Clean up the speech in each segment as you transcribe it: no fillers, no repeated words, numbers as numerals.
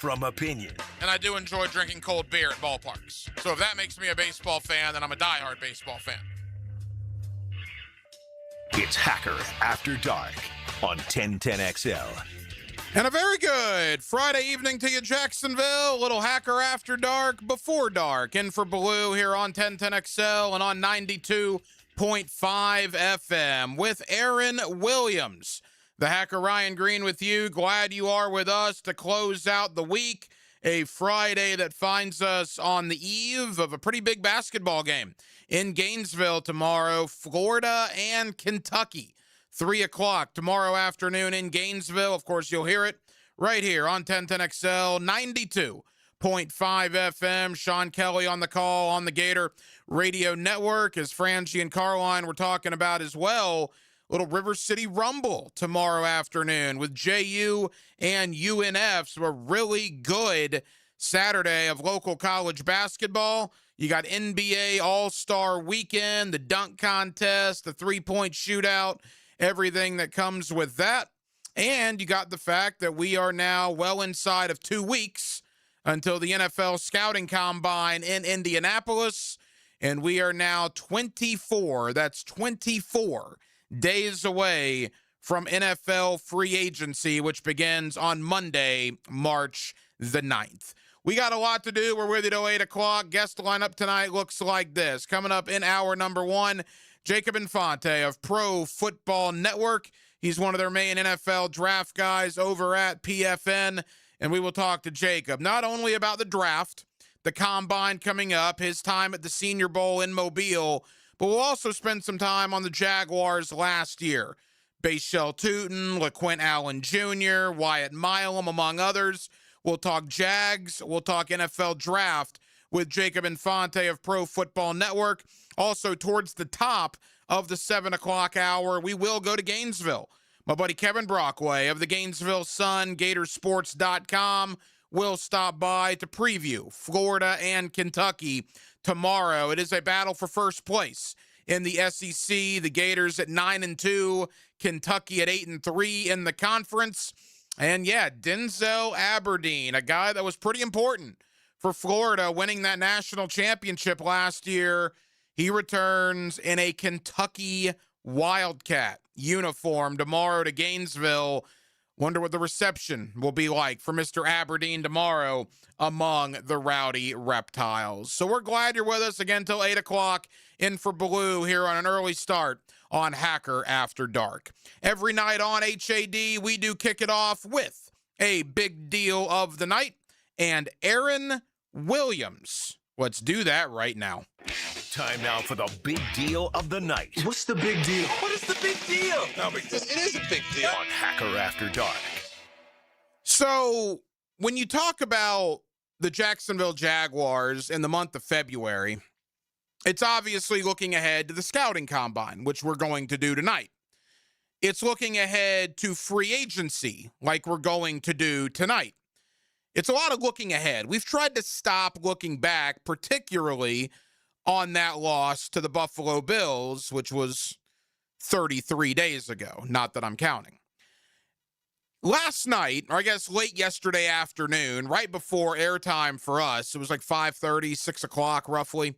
from opinion. And I do enjoy drinking cold beer at ballparks. So if that makes me a baseball fan, then I'm a diehard baseball fan. It's Hacker After Dark on 1010XL. And a very good Friday evening to you, Jacksonville. A little Hacker After Dark, before dark. In for Blue here on 1010XL and on 92.5 FM with Aaron Williams. The Hacker Ryan Green with you. Glad you are with us to close out the week. A Friday that finds us on the eve of a pretty big basketball game in Gainesville tomorrow, Florida and Kentucky. 3 o'clock tomorrow afternoon in Gainesville. Of course, you'll hear it right here on 1010XL, 92.5 FM. Sean Kelly on the call on the Gator Radio Network, as Frangie and Carline were talking about as well. Little River City Rumble tomorrow afternoon with JU and UNF. So a really good Saturday of local college basketball. You got NBA All-Star Weekend, the dunk contest, the three-point shootout, everything that comes with that. And you got the fact that we are now well inside of 2 weeks until the NFL Scouting Combine in Indianapolis. And we are now 24 days away from NFL free agency, which begins on Monday, March the 9th. We got a lot to do. We're with you till 8 o'clock. Guest lineup tonight looks like this. Coming up in hour number 1, Jacob Infante of Pro Football Network. He's one of their main NFL draft guys over at PFN, and we will talk to Jacob not only about the draft, the combine coming up, his time at the Senior Bowl in Mobile, but we'll also spend some time on the Jaguars last year. Bashal Tutin, LaQuint Allen Jr., Wyatt Milam, among others. We'll talk Jags. We'll talk NFL draft with Jacob Infante of Pro Football Network. Also, towards the top of the 7 o'clock hour, we will go to Gainesville. My buddy Kevin Brockway of the Gainesville Sun, Gatorsports.com, will stop by to preview Florida and Kentucky tomorrow. It is a battle for first place in the SEC. The Gators at 9-2, Kentucky at 8-3 in the conference. And yeah, Denzel Aberdeen, a guy that was pretty important for Florida, winning that national championship last year. He returns in a Kentucky Wildcat uniform tomorrow to Gainesville. Wonder what the reception will be like for Mr. Aberdeen tomorrow among the Rowdy Reptiles. So we're glad you're with us again till 8 o'clock in for Blue here on an early start on Hacker After Dark. Every night on HAD, we do kick it off with a big deal of the night and Aaron Williams. Let's do that right now. Time now for the big deal of the night. What's the big deal? What is the big deal? No, because it is a big deal. On Hacker After Dark. So when you talk about the Jacksonville Jaguars in the month of February, it's obviously looking ahead to the scouting combine, which we're going to do tonight. It's looking ahead to free agency, like we're going to do tonight. It's a lot of looking ahead. We've tried to stop looking back, particularly on that loss to the Buffalo Bills, which was 33 days ago. Not that I'm counting. Last night, or I guess late yesterday afternoon, right before airtime for us, it was like 5:30, 6 o'clock roughly,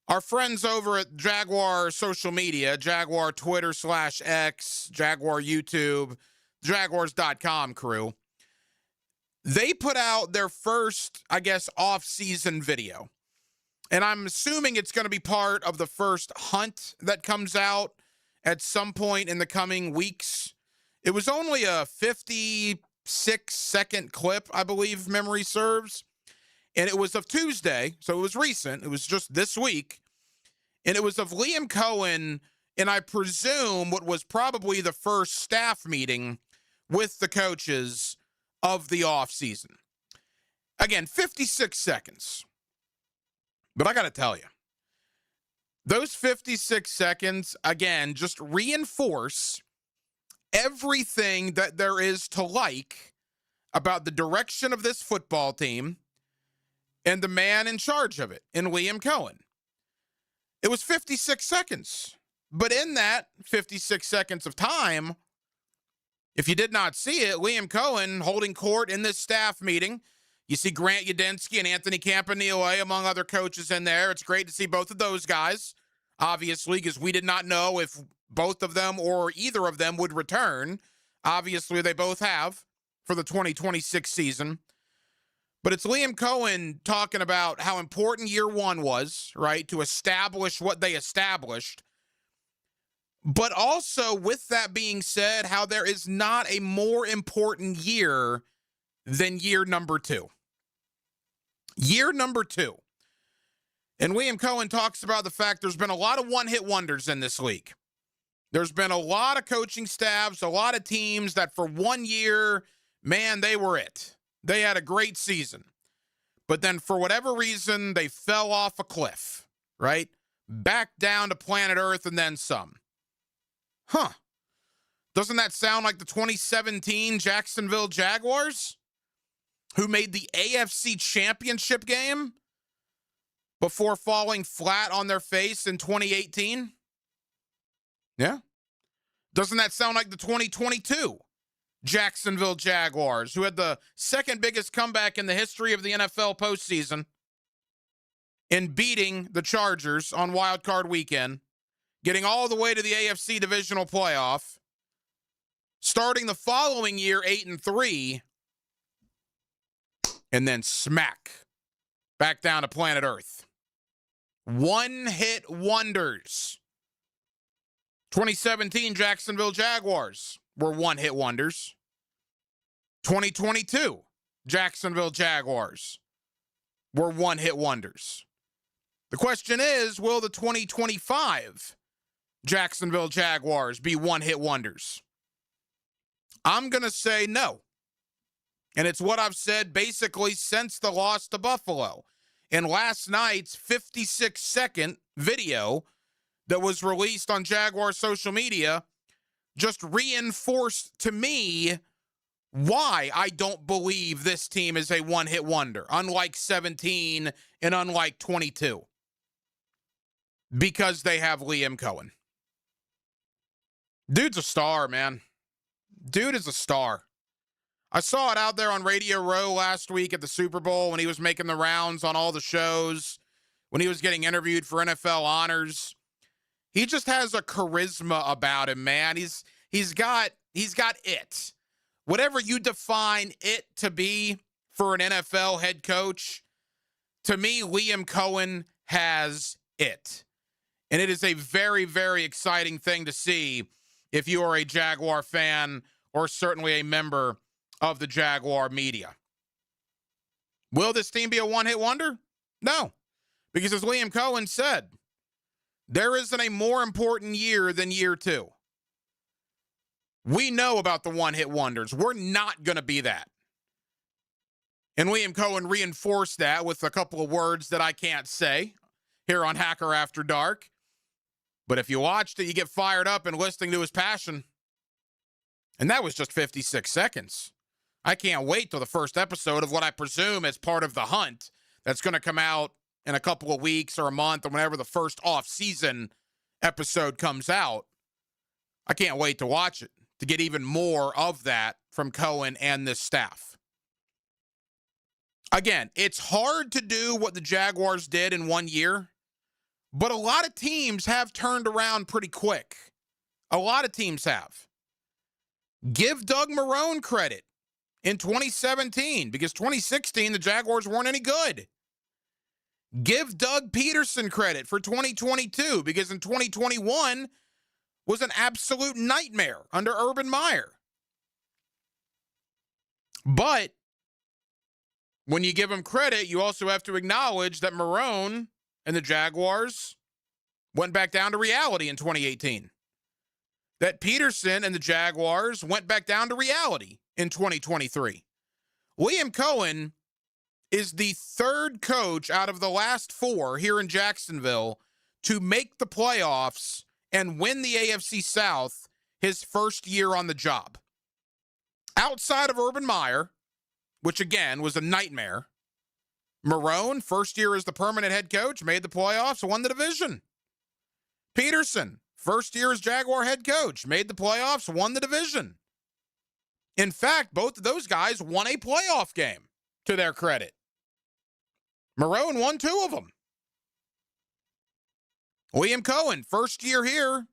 our friends over at Jaguar social media, Jaguar Twitter /X, Jaguar YouTube, Jaguars.com crew, they put out their first, I guess, off-season video. And I'm assuming it's going to be part of the first hunt that comes out at some point in the coming weeks. It was only a 56-second clip, I believe memory serves. And it was of Tuesday, so it was recent. It was just this week. And it was of Liam Cohen, and I presume what was probably the first staff meeting with the coaches of the offseason. Again, 56 seconds. But I got to tell you, those 56 seconds, again, just reinforce everything that there is to like about the direction of this football team and the man in charge of it, in Liam Cohen. It was 56 seconds. But in that 56 seconds of time, If you did not see it, Liam Cohen holding court in this staff meeting. You see Grant Udinski and Anthony Campanile, among other coaches in there. It's great to see both of those guys, obviously, because we did not know if both of them or either of them would return. Obviously, they both have for the 2026 season. But it's Liam Cohen talking about how important year one was, right, to establish what they established. But also, with that being said, how there is not a more important year than year number two. Year number two. And Liam Cohen talks about the fact there's been a lot of one-hit wonders in this league. There's been a lot of coaching staffs, a lot of teams that for 1 year, man, they were it. They had a great season. But then for whatever reason, they fell off a cliff, right? Back down to planet Earth and then some. Huh. Doesn't that sound like the 2017 Jacksonville Jaguars, who made the AFC Championship game before falling flat on their face in 2018? Yeah. Doesn't that sound like the 2022 Jacksonville Jaguars, who had the second biggest comeback in the history of the NFL postseason in beating the Chargers on Wild Card Weekend, getting all the way to the AFC divisional playoff, starting the following year 8-3, and then smack, back down to planet Earth. One-hit wonders. 2017 Jacksonville Jaguars were one-hit wonders. 2022 Jacksonville Jaguars were one-hit wonders. The question is, will the 2025 Jacksonville Jaguars be one-hit wonders? I'm going to say no. And it's what I've said basically since the loss to Buffalo. In last night's 56-second video that was released on Jaguar social media, just reinforced to me why I don't believe this team is a one-hit wonder, unlike 17 and unlike 22. Because they have Liam Cohen. Dude's a star, man. Dude is a star. I saw it out there on Radio Row last week at the Super Bowl when he was making the rounds on all the shows, when he was getting interviewed for NFL honors. He just has a charisma about him, man. He's got it. Whatever you define it to be for an NFL head coach, to me, Liam Cohen has it. And it is a very, very exciting thing to see if you are a Jaguar fan or certainly a member of the Jaguar media. Will this team be a one-hit wonder? No. Because as Liam Cohen said, there isn't a more important year than year two. We know about the one-hit wonders. We're not going to be that. And Liam Cohen reinforced that with a couple of words that I can't say here on Hacker After Dark. But if you watched it, you get fired up and listening to his passion. And that was just 56 seconds. I can't wait till the first episode of what I presume is part of The Hunt that's going to come out in a couple of weeks or a month or whenever the first off-season episode comes out. I can't wait to watch it, to get even more of that from Cohen and this staff. Again, it's hard to do what the Jaguars did in 1 year, but a lot of teams have turned around pretty quick. A lot of teams have. Give Doug Marrone credit in 2017, because 2016, the Jaguars weren't any good. Give Doug Peterson credit for 2022, because in 2021 was an absolute nightmare under Urban Meyer. But when you give him credit, you also have to acknowledge that Marrone and the Jaguars went back down to reality in 2018. That Peterson and the Jaguars went back down to reality in 2023. Liam Cohen is the third coach out of the last four here in Jacksonville to make the playoffs and win the AFC South his first year on the job. Outside of Urban Meyer, which again was a nightmare, Marrone, first year as the permanent head coach, made the playoffs, won the division. Peterson, first year as Jaguar head coach, made the playoffs, won the division. In fact, both of those guys won a playoff game, to their credit. Marrone won 2 of them. Liam Cohen, first year here,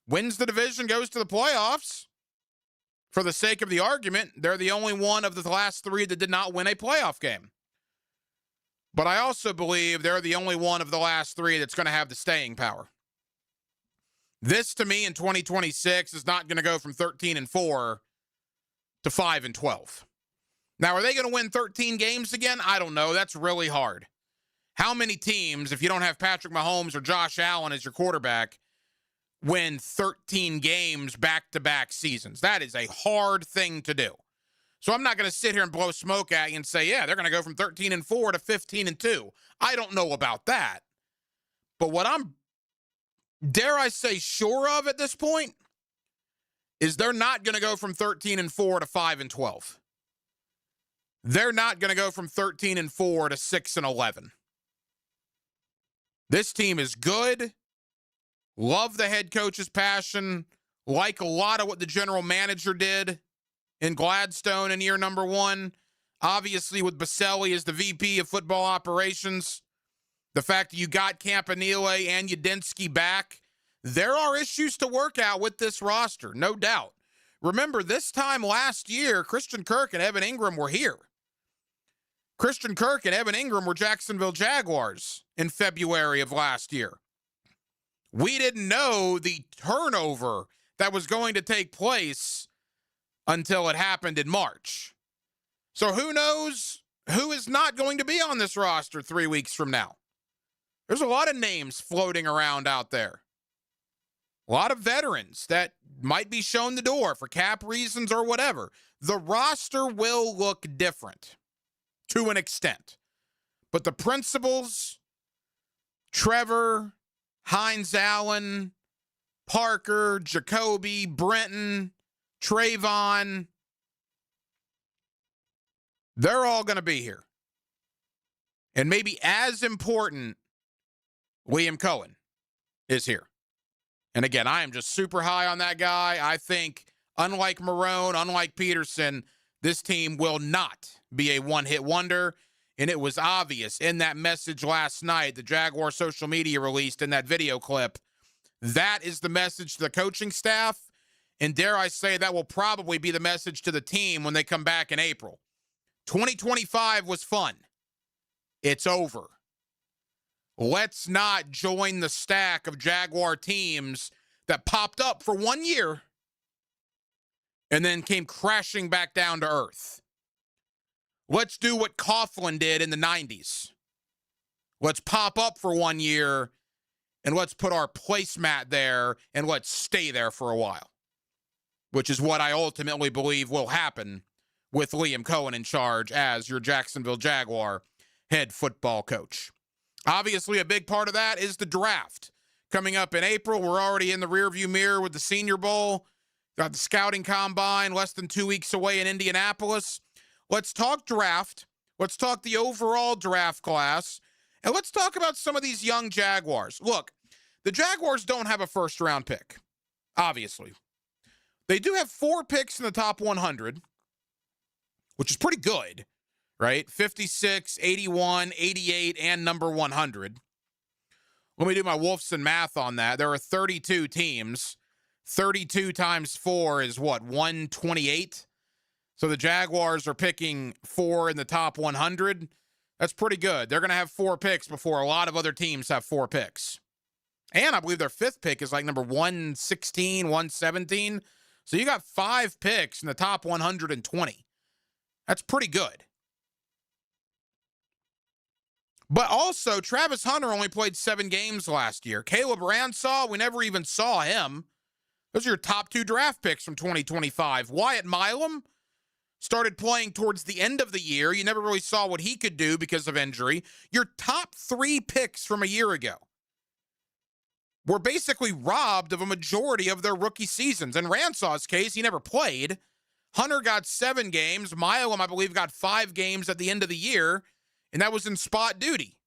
wins the division, goes to the playoffs. For the sake of the argument, they're the only one of the last 3 that did not win a playoff game. But I also believe they're the only one of the last 3 that's going to have the staying power. This, to me, in 2026 is not going to go from 13-4 to 5-12. Now, are they going to win 13 games again? I don't know. That's really hard. How many teams, if you don't have Patrick Mahomes or Josh Allen as your quarterback, win 13 games back-to-back seasons? That is a hard thing to do. So I'm not going to sit here and blow smoke at you and say, yeah, they're going to go from 13-4 to 15-2. I don't know about that. But what I'm, dare I say, sure of at this point is they're not going to go from 13-4 to 5-12. They're not going to go from 13-4 to 6-11. This team is good. Love the head coach's passion. Like a lot of what the general manager did in Gladstone in year number 1. Obviously, with Baselli as the VP of football operations, the fact that you got Campanile and Udinski back, there are issues to work out with this roster, no doubt. Remember, this time last year, Christian Kirk and Evan Ingram were here. Christian Kirk and Evan Ingram were Jacksonville Jaguars in February of last year. We didn't know the turnover that was going to take place until it happened in March. So who knows who is not going to be on this roster 3 weeks from now? There's a lot of names floating around out there. A lot of veterans that might be shown the door for cap reasons or whatever. The roster will look different to an extent. But the principles, Trevor, Hines Allen, Parker, Jacoby, Brenton, Trayvon, they're all going to be here. And maybe as important, Liam Cohen is here. And again, I am just super high on that guy. I think, unlike Marrone, unlike Peterson, this team will not be a one-hit wonder. And it was obvious in that message last night, the Jaguar social media released in that video clip. That is the message to the coaching staff. And dare I say, that will probably be the message to the team when they come back in April. 2025 was fun. It's over. Let's not join the stack of Jaguar teams that popped up for 1 year and then came crashing back down to earth. Let's do what Coughlin did in the 90s. Let's pop up for 1 year and let's put our placemat there and let's stay there for a while, which is what I ultimately believe will happen with Liam Cohen in charge as your Jacksonville Jaguar head football coach. Obviously, a big part of that is the draft. Coming up in April, we're already in the rearview mirror with the Senior Bowl. Got the scouting combine less than 2 weeks away in Indianapolis. Let's talk draft. Let's talk the overall draft class. And let's talk about some of these young Jaguars. Look, the Jaguars don't have a first-round pick, obviously. They do have 4 picks in the top 100, which is pretty good, right? 56, 81, 88, and number 100. Let me do my Wolfson math on that. There are 32 teams. 32 times 4 is what, 128? So the Jaguars are picking 4 in the top 100. That's pretty good. They're going to have 4 picks before a lot of other teams have 4 picks. And I believe their 5th pick is like number 116, 117. So you got 5 picks in the top 120. That's pretty good. But also, Travis Hunter only played 7 games last year. Caleb Ransaw, we never even saw him. Those are your top 2 draft picks from 2025. Wyatt Milam started playing towards the end of the year. You never really saw what he could do because of injury. Your top 3 picks from a year ago were basically robbed of a majority of their rookie seasons. In Ransaw's case, he never played. Hunter got 7 games. Milam, I believe, got 5 games at the end of the year, and that was in spot duty.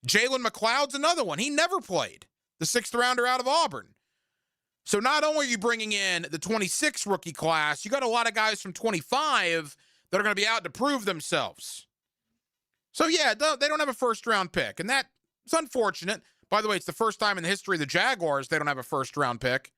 Jalen McLeod's another one. He never played. The 6th rounder out of Auburn. So not only are you bringing in the 26 rookie class, you got a lot of guys from 25 that are going to be out to prove themselves. So, yeah, they don't have a first-round pick, and that's unfortunate. By the way, it's the first time in the history of the Jaguars they don't have a first-round pick.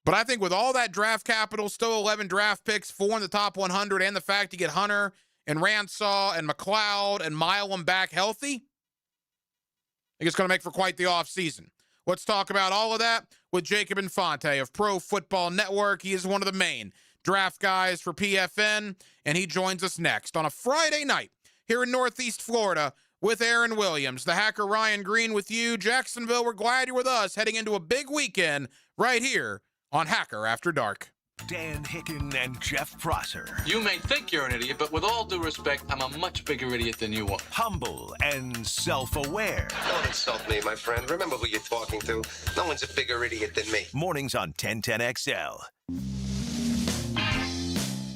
But I think with all that draft capital, still 11 draft picks, 4 in the top 100, and the fact you get Hunter and Ransaw and McLeod and Milam back healthy, I think it's going to make for quite the offseason. Let's talk about all of that with Jacob Infante of Pro Football Network. He is one of the main draft guys for PFN, and he joins us next on a Friday night here in Northeast Florida with Aaron Williams. The hacker Ryan Green with you. Jacksonville, we're glad you're with us heading into a big weekend right here on Hacker After Dark. Dan Hicken and Jeff Prosser. You may think you're an idiot, but with all due respect, I'm a much bigger idiot than you are. Humble and self-aware. Don't insult me, my friend. Remember who you're talking to. No one's a bigger idiot than me. Mornings on 1010XL.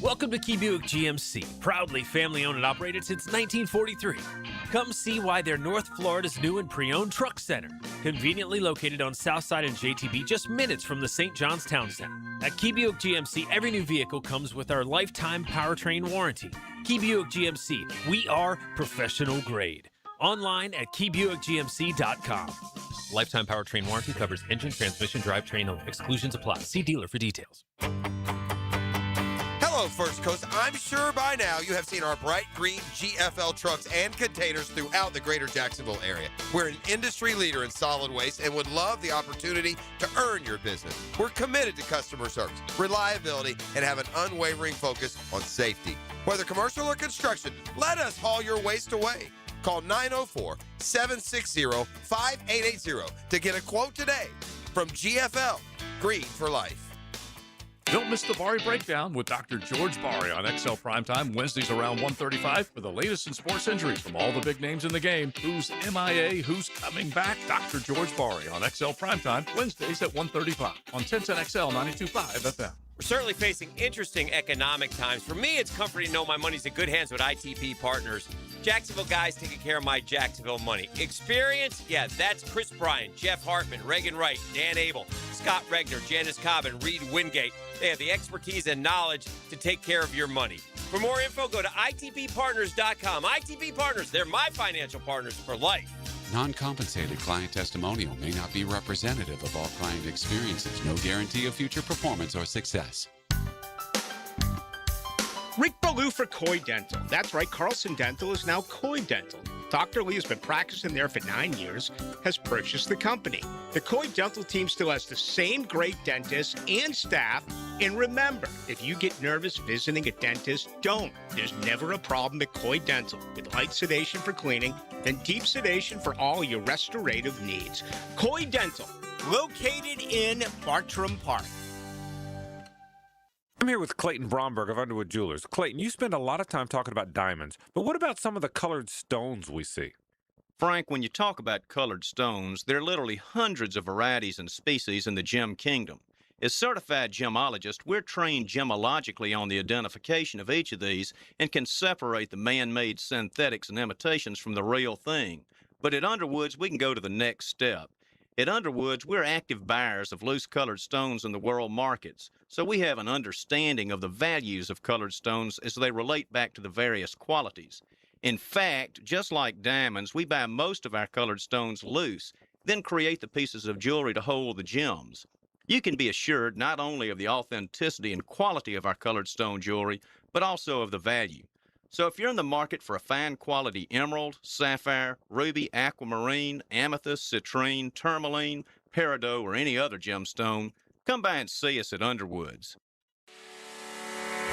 Welcome to Key Buick GMC, proudly family-owned and operated since 1943. Come see why they're North Florida's new and pre-owned truck center, conveniently located on Southside and JTB, just minutes from the St. John's Town Center. At Key Buick GMC, every new vehicle comes with our lifetime powertrain warranty. Key Buick GMC, we are professional grade. Online at keybuickgmc.com. Lifetime powertrain warranty covers engine, transmission, drivetrain only. Exclusions apply. See dealer for details. Hello, First Coast. I'm sure by now you have seen our bright green GFL trucks and containers throughout the greater Jacksonville area. We're an industry leader in solid waste and would love the opportunity to earn your business. We're committed to customer service, reliability, and have an unwavering focus on safety. Whether commercial or construction, let us haul your waste away. Call 904-760-5880 to get a quote today from GFL, Green for Life. Don't miss the Bari Breakdown with Dr. George Bari on XL Primetime, Wednesdays around 1:35 for the latest in sports injuries from all the big names in the game. Who's MIA, who's coming back? Dr. George Bari on XL Primetime, Wednesdays at 1:35 on 1010XL 92.5 FM. We're certainly facing interesting economic times. For me, it's comforting to know my money's in good hands with ITP Partners. Jacksonville guys taking care of my Jacksonville money. Experience? Yeah, that's Chris Bryan, Jeff Hartman, Reagan Wright, Dan Abel, Scott Regner, Janice Cobb, and Reed Wingate. They have the expertise and knowledge to take care of your money. For more info, go to itppartners.com. ITP Partners, they're my financial partners for life. Non-compensated client testimonial may not be representative of all client experiences. No guarantee of future performance or success. Rick Ballou for Coy Dental. That's right, Carlson Dental is now Coy Dental. Dr. Lee has been practicing there for 9 years, has purchased the company. The Coy Dental team still has the same great dentists and staff. And remember, if you get nervous visiting a dentist, don't. There's never a problem at Coy Dental. With light sedation for cleaning, then deep sedation for all your restorative needs. Coy Dental, located in Bartram Park. I'm here with Clayton Bromberg of Underwood Jewelers. Clayton, you spend a lot of time talking about diamonds, but what about some of the colored stones we see? Frank, when you talk about colored stones, there are literally hundreds of varieties and species in the gem kingdom. As certified gemologists, we're trained gemologically on the identification of each of these and can separate the man-made synthetics and imitations from the real thing. But at Underwoods, we can go to the next step. At Underwoods, we're active buyers of loose-colored stones in the world markets, so we have an understanding of the values of colored stones as they relate back to the various qualities. In fact, just like diamonds, we buy most of our colored stones loose, then create the pieces of jewelry to hold the gems. You can be assured not only of the authenticity and quality of our colored stone jewelry, but also of the value. So if you're in the market for a fine quality emerald, sapphire, ruby, aquamarine, amethyst, citrine, tourmaline, peridot, or any other gemstone, come by and see us at Underwoods.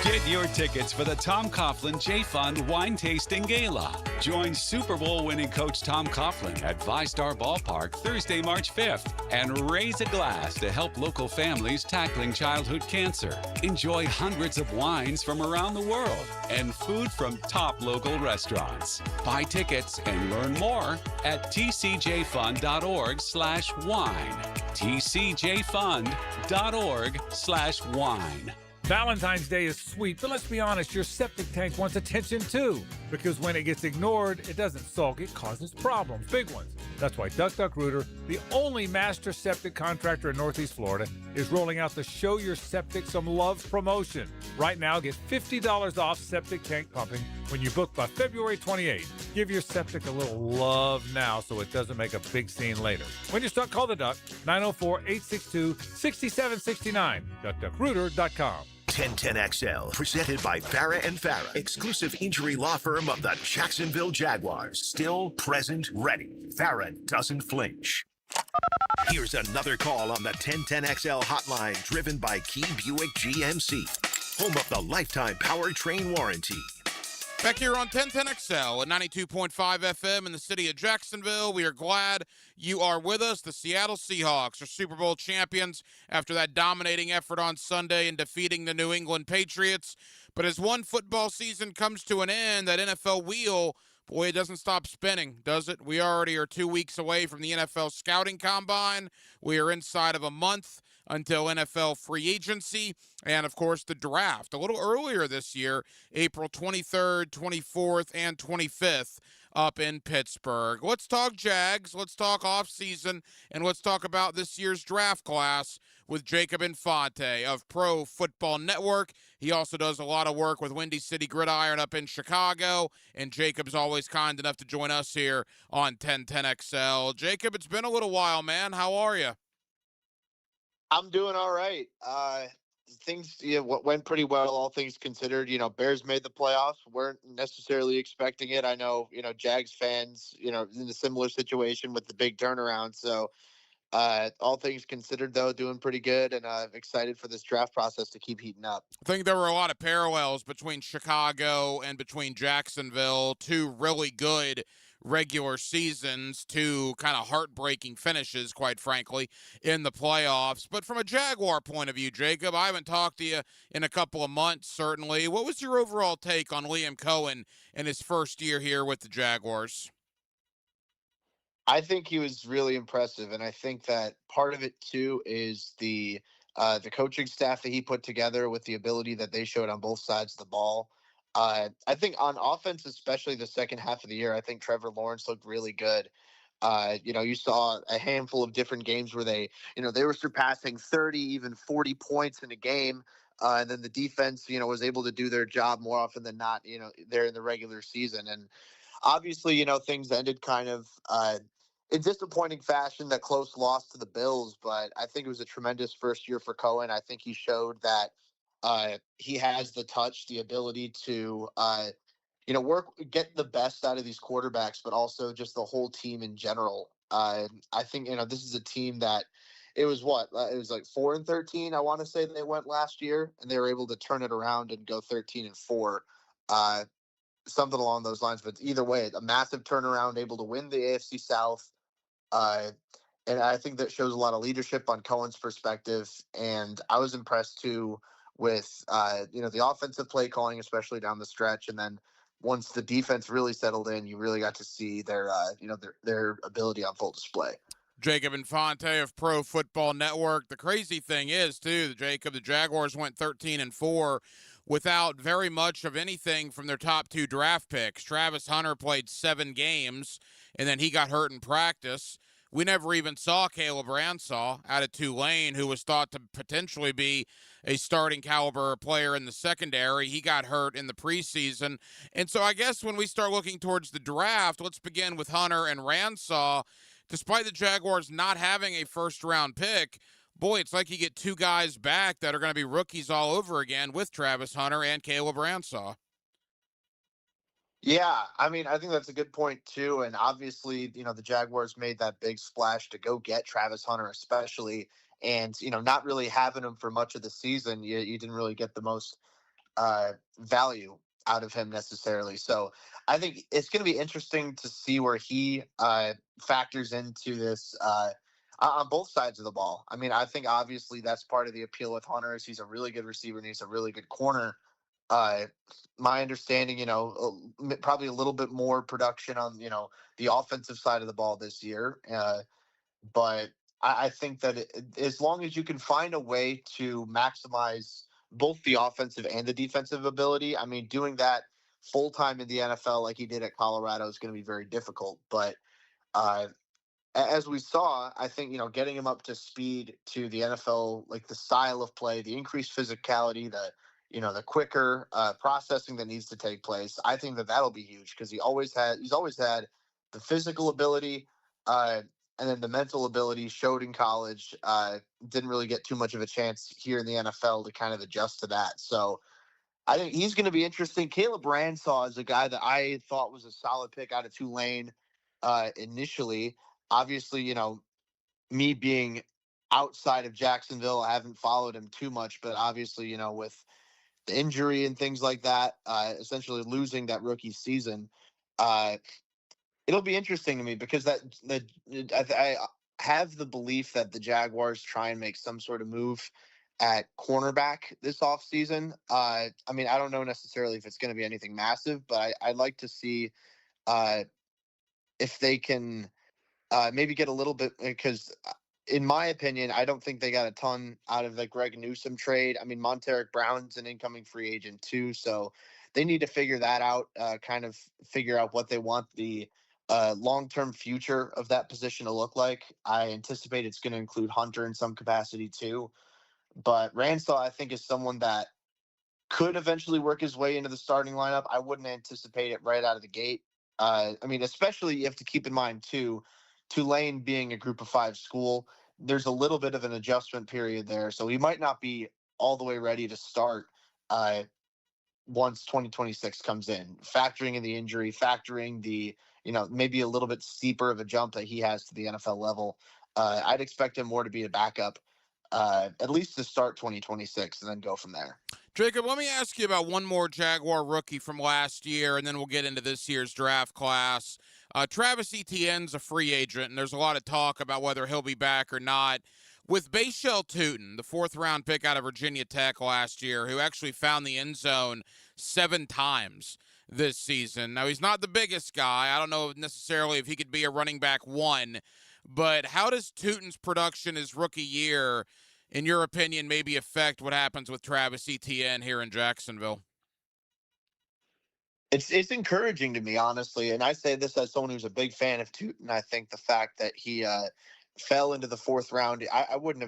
Get your tickets for the Tom Coughlin J-Fund Wine Tasting Gala. Join Super Bowl winning coach Tom Coughlin at VyStar Ballpark Thursday, March 5th and raise a glass to help local families tackling childhood cancer. Enjoy hundreds of wines from around the world and food from top local restaurants. Buy tickets and learn more at tcjfund.org/wine. tcjfund.org/wine. Valentine's Day is sweet, but let's be honest, your septic tank wants attention too. Because when it gets ignored, it doesn't sulk, it causes problems, big ones. That's why Duck Duck Rooter, the only master septic contractor in Northeast Florida, is rolling out the Show Your Septic Some Love promotion. Right now, get $50 off septic tank pumping when you book by February 28th. Give your septic a little love now so it doesn't make a big scene later. When you start, call the Duck, 904-862-6769, duckduckrooter.com. 1010XL, presented by Farah and Farah, exclusive injury law firm of the Jacksonville Jaguars. Still present, ready. Farah doesn't flinch. Here's another call on the 1010XL hotline, driven by Key Buick GMC, home of the lifetime powertrain warranty. Back here on 1010XL at 92.5 FM in the city of Jacksonville. We are glad you are with us. The Seattle Seahawks are Super Bowl champions after that dominating effort on Sunday in defeating the New England Patriots. But as one football season comes to an end, that NFL wheel, boy, it doesn't stop spinning, does it? We already are 2 weeks away from the NFL scouting combine. We are inside of a month until NFL free agency and, of course, the draft. A little earlier this year, April 23rd, 24th, and 25th up in Pittsburgh. Let's talk Jags, let's talk offseason, and let's talk about this year's draft class with Jacob Infante of Pro Football Network. He also does a lot of work with Windy City Gridiron up in Chicago, and Jacob's always kind enough to join us here on 1010XL. Jacob, it's been a little while, man. How are you? I'm doing all right. Things went pretty well, all things considered. Bears made the playoffs. Weren't necessarily expecting it. I know, Jags fans, in a similar situation with the big turnaround. So all things considered, though, doing pretty good, and excited for this draft process to keep heating up. I think there were a lot of parallels between Chicago and between Jacksonville, two really good regular seasons, two kind of heartbreaking finishes, quite frankly, in the playoffs. But from a Jaguar point of view, Jacob, I haven't talked to you in a couple of months, certainly. What was your overall take on Liam Cohen in his first year here with the Jaguars? I think he was really impressive, and I think that part of it, too, is the coaching staff that he put together with the ability that they showed on both sides of the ball. I think on offense, especially the second half of the year, I think Trevor Lawrence looked really good. You saw a handful of different games where they were surpassing 30, even 40 points in a game. And then the defense, was able to do their job more often than not, there in the regular season. And obviously, things ended kind of in disappointing fashion, that close loss to the Bills. But I think it was a tremendous first year for Cohen. I think he showed that he has the touch, the ability to, get the best out of these quarterbacks, but also just the whole team in general. I think, this is a team that it was like 4-13. I want to say they went last year, and they were able to turn it around and go 13-4, something along those lines. But either way, a massive turnaround, able to win the AFC South. And I think that shows a lot of leadership on Cohen's perspective. And I was impressed too with, the offensive play calling, especially down the stretch. And then once the defense really settled in, you really got to see their ability on full display. Jacob Infante of Pro Football Network. The crazy thing is, too, Jacob, the Jaguars went 13-4 without very much of anything from their top two draft picks. Travis Hunter played 7 games, and then he got hurt in practice. We never even saw Caleb Ransall out of Tulane, who was thought to potentially be a starting caliber player in the secondary. He got hurt in the preseason. And so I guess when we start looking towards the draft, let's begin with Hunter and Ransall. Despite the Jaguars not having a first-round pick, boy, it's like you get two guys back that are going to be rookies all over again with Travis Hunter and Caleb Ransall. Yeah, I think that's a good point, too. And obviously, the Jaguars made that big splash to go get Travis Hunter, especially. And, not really having him for much of the season, you didn't really get the most value out of him necessarily. So I think it's going to be interesting to see where he factors into this on both sides of the ball. I think obviously that's part of the appeal with Hunter is he's a really good receiver and he's a really good corner. My understanding, probably a little bit more production on, the offensive side of the ball this year. But I think that as long as you can find a way to maximize both the offensive and the defensive ability. I mean, doing that full time in the NFL like he did at Colorado is going to be very difficult. But uh, as we saw, I think, getting him up to speed to the NFL, like the style of play, the increased physicality, the quicker processing that needs to take place. I think that that'll be huge because he's always had the physical ability, and then the mental ability showed in college. Didn't really get too much of a chance here in the NFL to kind of adjust to that. So I think he's going to be interesting. Caleb Ransaw is a guy that I thought was a solid pick out of Tulane initially. Obviously, me being outside of Jacksonville, I haven't followed him too much, but obviously, with the injury and things like that, essentially losing that rookie season, it'll be interesting to me because I have the belief that the Jaguars try and make some sort of move at cornerback this offseason. I mean, I don't know necessarily if it's going to be anything massive, but I'd like to see if they can maybe get a little bit, because in my opinion, I don't think they got a ton out of the Greg Newsome trade. I mean, Monteric Brown's an incoming free agent too, so they need to figure that out, kind of figure out what they want the long-term future of that position to look like. I anticipate it's going to include Hunter in some capacity too. But Ransaw, I think, is someone that could eventually work his way into the starting lineup. I wouldn't anticipate it right out of the gate. I mean, especially you have to keep in mind, too, Tulane being a group of 5 school, there's a little bit of an adjustment period there. So he might not be all the way ready to start once 2026 comes in, factoring in the injury, factoring the, maybe a little bit steeper of a jump that he has to the NFL level. I'd expect him more to be a backup, at least to start 2026 and then go from there. Jacob, let me ask you about one more Jaguar rookie from last year, and then we'll get into this year's draft class. Travis Etienne's a free agent, and there's a lot of talk about whether he'll be back or not. With Bashel Tutin, the 4th-round pick out of Virginia Tech last year, who actually found the end zone 7 times this season. Now, he's not the biggest guy. I don't know necessarily if he could be a running back 1, but how does Tutin's production his rookie year, in your opinion, maybe affect what happens with Travis Etienne here in Jacksonville? It's encouraging to me, honestly, and I say this as someone who's a big fan of Tutin. I think the fact that he fell into the 4th round, I would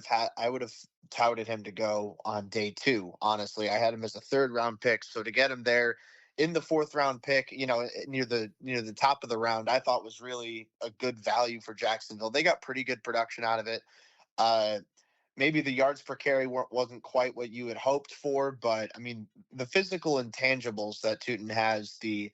have touted him to go on day 2. Honestly, I had him as a 3rd-round pick, so to get him there in the 4th-round pick, near the top of the round, I thought was really a good value for Jacksonville. They got pretty good production out of it. Maybe the yards per carry wasn't quite what you had hoped for, but I mean, the physical intangibles that Tutin has, the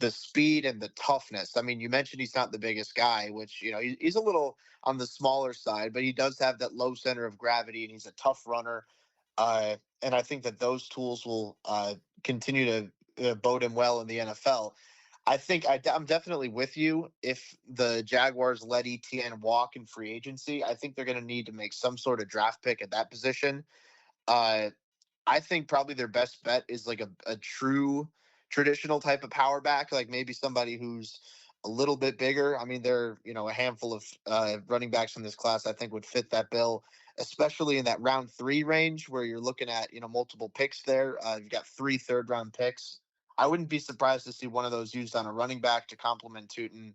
speed and the toughness. I mean, you mentioned he's not the biggest guy, which, he's a little on the smaller side, but he does have that low center of gravity and he's a tough runner. And I think that those tools will continue to bode him well in the NFL. I think I'm definitely with you. If the Jaguars let Etienne walk in free agency, I think they're going to need to make some sort of draft pick at that position. I think probably their best bet is like a true traditional type of power back, like maybe somebody who's a little bit bigger. I mean, there are a handful of running backs from this class I think would fit that bill, especially in that round 3 range where you're looking at multiple picks there. You've got 3 third-round picks. I wouldn't be surprised to see one of those used on a running back to complement Tutin.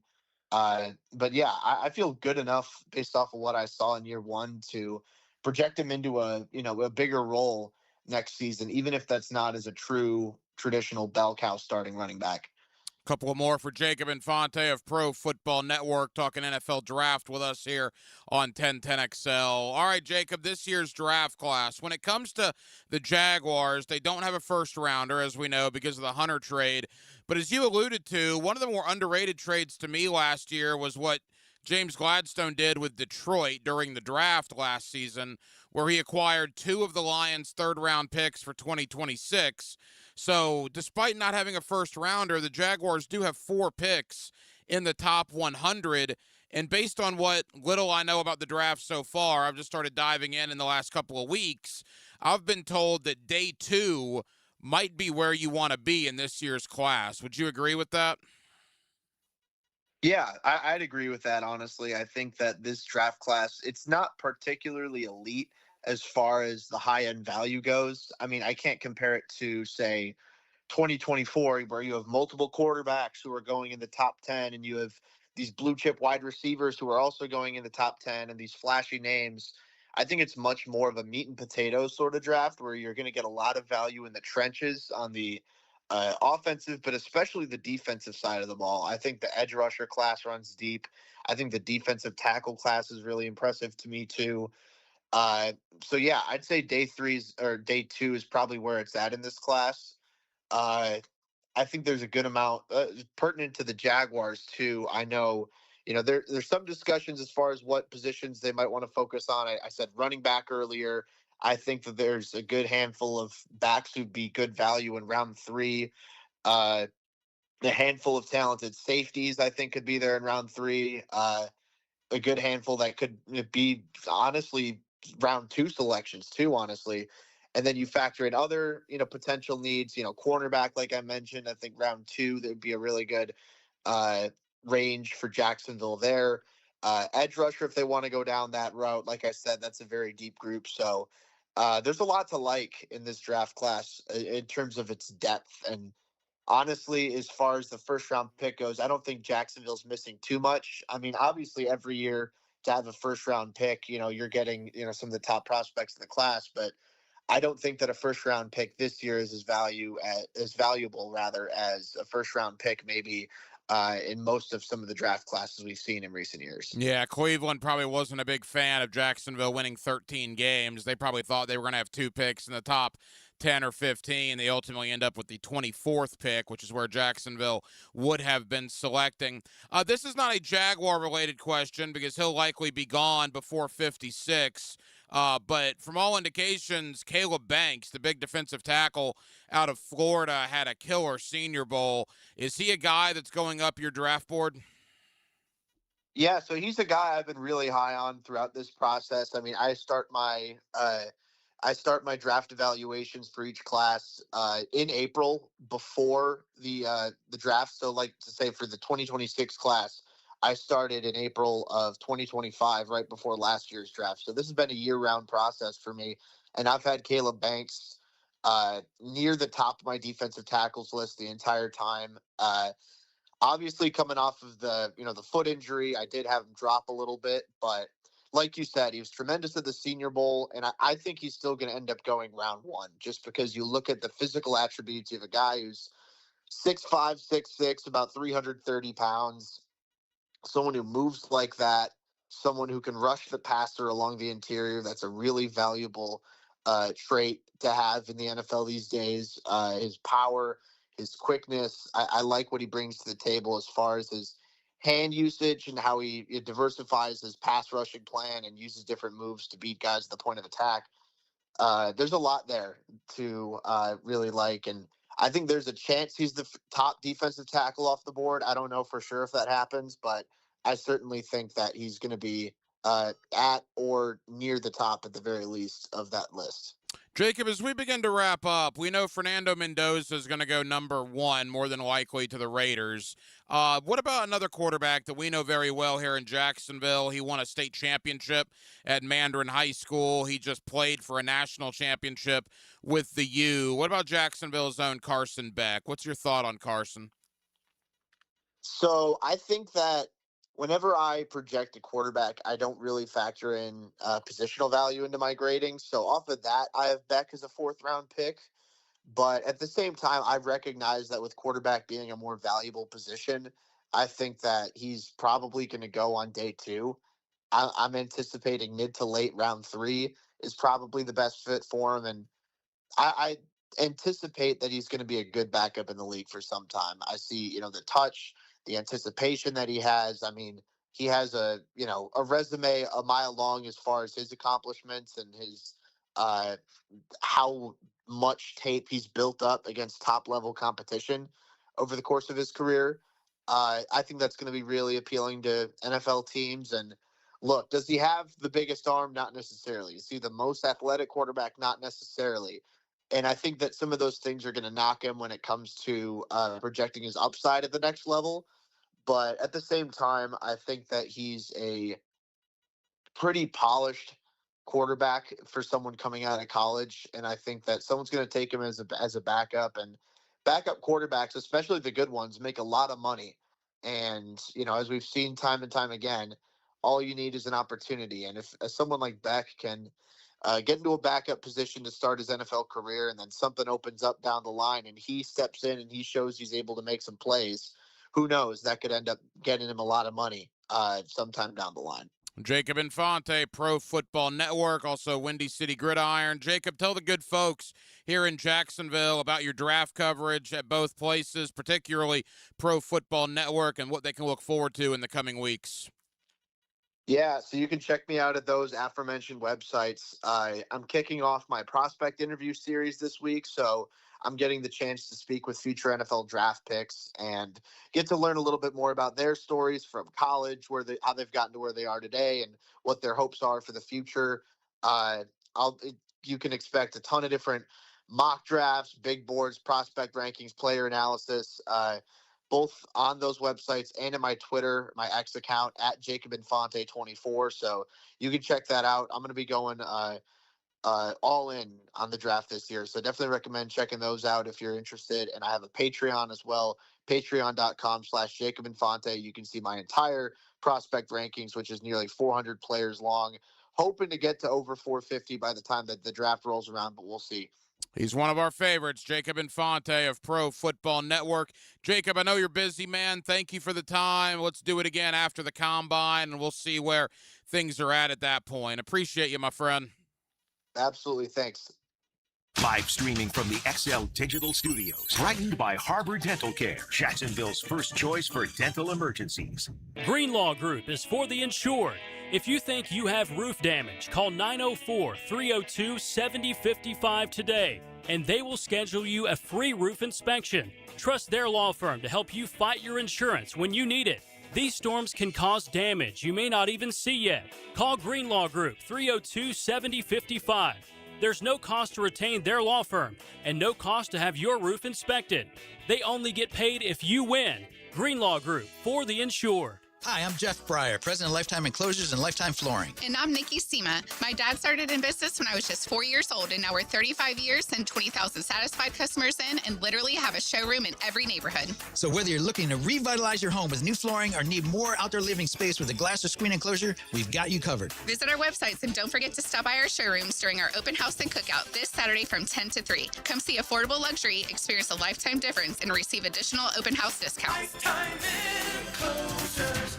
But yeah, I feel good enough based off of what I saw in year 1 to project him into a bigger role next season, even if that's not as a true traditional bell cow starting running back. Couple more for Jacob Infante of Pro Football Network, talking NFL draft with us here on 1010XL. All right, Jacob, this year's draft class. When it comes to the Jaguars, they don't have a first-rounder, as we know, because of the Hunter trade. But as you alluded to, one of the more underrated trades to me last year was what James Gladstone did with Detroit during the draft last season, where he acquired 2 of the Lions' third-round picks for 2026. So despite not having a first-rounder, the Jaguars do have 4 picks in the top 100. And based on what little I know about the draft so far, I've just started diving in the last couple of weeks, I've been told that day 2 might be where you want to be in this year's class. Would you agree with that? Yeah, I'd agree with that, honestly. I think that this draft class, it's not particularly elite as far as the high end value goes. I mean, I can't compare it to, say, 2024, where you have multiple quarterbacks who are going in the top 10, and you have these blue chip wide receivers who are also going in the top 10, and these flashy names. I think it's much more of a meat and potatoes sort of draft where you're going to get a lot of value in the trenches on the offensive, but especially the defensive side of the ball. I think the edge rusher class runs deep. I think the defensive tackle class is really impressive to me too. So yeah, I'd say day 2 is probably where it's at in this class. I think there's a good amount pertinent to the Jaguars too. I know, there's some discussions as far as what positions they might want to focus on. I said running back earlier. I think that there's a good handful of backs who'd be good value in round 3. A handful of talented safeties I think could be there in round 3. A good handful that could be honestly round 2 selections too, honestly. And then you factor in other, potential needs, cornerback, like I mentioned. I think round 2, there would be a really good range for Jacksonville there. Edge rusher, if they want to go down that route, like I said, that's a very deep group. So there's a lot to like in this draft class in terms of its depth. And honestly, as far as the first round pick goes, I don't think Jacksonville's missing too much. I mean, obviously, every year to have a first round pick, you're getting, some of the top prospects in the class, but I don't think that a first round pick this year is as valuable rather as a first round pick maybe in most of some of the draft classes we've seen in recent years. Yeah, Cleveland probably wasn't a big fan of Jacksonville winning 13 games. They probably thought they were going to have 2 picks in the top 10 or 15. They ultimately end up with the 24th pick, which is where Jacksonville would have been selecting. This is not a Jaguar-related question because he'll likely be gone before 56. But from all indications, Caleb Banks, the big defensive tackle out of Florida, had a killer Senior Bowl. Is he a guy that's going up your draft board? Yeah, so he's a guy I've been really high on throughout this process. I mean, I start my draft evaluations for each class in April before the draft. So, like to say for the 2026 class, I started in April of 2025, right before last year's draft. So this has been a year-round process for me, and I've had Caleb Banks near the top of my defensive tackles list the entire time. Obviously, coming off of the foot injury, I did have him drop a little bit, but like you said, he was tremendous at the Senior Bowl, and I think he's still going to end up going round 1, just because you look at the physical attributes of a guy who's 6'5", 6'6", about 330 pounds. Someone who moves like that, someone who can rush the passer along the interior. That's a really valuable trait to have in the NFL these days. His power, his quickness. I like what he brings to the table as far as his hand usage and how he diversifies his pass rushing plan and uses different moves to beat guys at the point of attack. There's a lot there to really like, and I think there's a chance he's the top defensive tackle off the board. I don't know for sure if that happens, but I certainly think that he's going to be at or near the top at the very least of that list. Jacob, as we begin to wrap up, we know Fernando Mendoza is going to go number 1, more than likely, to the Raiders. What about another quarterback that we know very well here in Jacksonville? He won a state championship at Mandarin High School. He just played for a national championship with the U. What about Jacksonville's own Carson Beck? What's your thought on Carson? So I think that whenever I project a quarterback, I don't really factor in positional value into my grading. So off of that, I have Beck as a 4th-round pick. But at the same time, I recognize that with quarterback being a more valuable position, I think that he's probably going to go on day 2. I'm anticipating mid to late round 3 is probably the best fit for him. And I anticipate that he's going to be a good backup in the league for some time. I see, the touch, the anticipation that he has. I mean, he has a resume a mile long as far as his accomplishments and his how much tape he's built up against top level competition over the course of his career. I think that's going to be really appealing to NFL teams. And look, does he have the biggest arm? Not necessarily. Is he the most athletic quarterback? Not necessarily. And I think that some of those things are going to knock him when it comes to projecting his upside at the next level. But at the same time, I think that he's a pretty polished quarterback for someone coming out of college, and I think that someone's going to take him as a backup. And backup quarterbacks, especially the good ones, make a lot of money. And as we've seen time and time again, all you need is an opportunity. And if someone like Beck can get into a backup position to start his NFL career, and then something opens up down the line and he steps in and he shows he's able to make some plays, who knows? That could end up getting him a lot of money sometime down the line. Jacob Infante, Pro Football Network, also Windy City Gridiron. Jacob, tell the good folks here in Jacksonville about your draft coverage at both places, particularly Pro Football Network, and what they can look forward to in the coming weeks. Yeah, so you can check me out at those aforementioned websites. I'm kicking off my prospect interview series this week, so I'm getting the chance to speak with future NFL draft picks and get to learn a little bit more about their stories from college, how they've gotten to where they are today, and what their hopes are for the future. You can expect a ton of different mock drafts, big boards, prospect rankings, player analysis, both on those websites and in my Twitter, my X account at JacobInfante24. So you can check that out. I'm going to be going all in on the draft this year. So definitely recommend checking those out if you're interested. And I have a Patreon as well, patreon.com/JacobInfante. You can see my entire prospect rankings, which is nearly 400 players long. Hoping to get to over 450 by the time that the draft rolls around, but we'll see. He's one of our favorites, Jacob Infante of Pro Football Network. Jacob, I know you're busy, man. Thank you for the time. Let's do it again after the Combine, and we'll see where things are at that point. Appreciate you, my friend. Absolutely. Thanks. Live streaming from the XL Digital Studios. Brightened by Harbor Dental Care, Jacksonville's first choice for dental emergencies. Greenlaw Group is for the insured. If you think you have roof damage, call 904-302-7055 today, and they will schedule you a free roof inspection. Trust their law firm to help you fight your insurance when you need it. These storms can cause damage you may not even see yet. Call Greenlaw Group 302-7055. There's no cost to retain their law firm and no cost to have your roof inspected. They only get paid if you win. Greenlaw Group, for the insured. Hi, I'm Jeff Breyer, president of Lifetime Enclosures and Lifetime Flooring. And I'm Nikki Sema. My dad started in business when I was just 4 years old, and now we're 35 years and 20,000 satisfied customers in, and literally have a showroom in every neighborhood. So whether you're looking to revitalize your home with new flooring or need more outdoor living space with a glass or screen enclosure, we've got you covered. Visit our websites and don't forget to stop by our showrooms during our open house and cookout this Saturday from 10 to 3. Come see affordable luxury, experience a lifetime difference, and receive additional open house discounts. Lifetime Enclosures.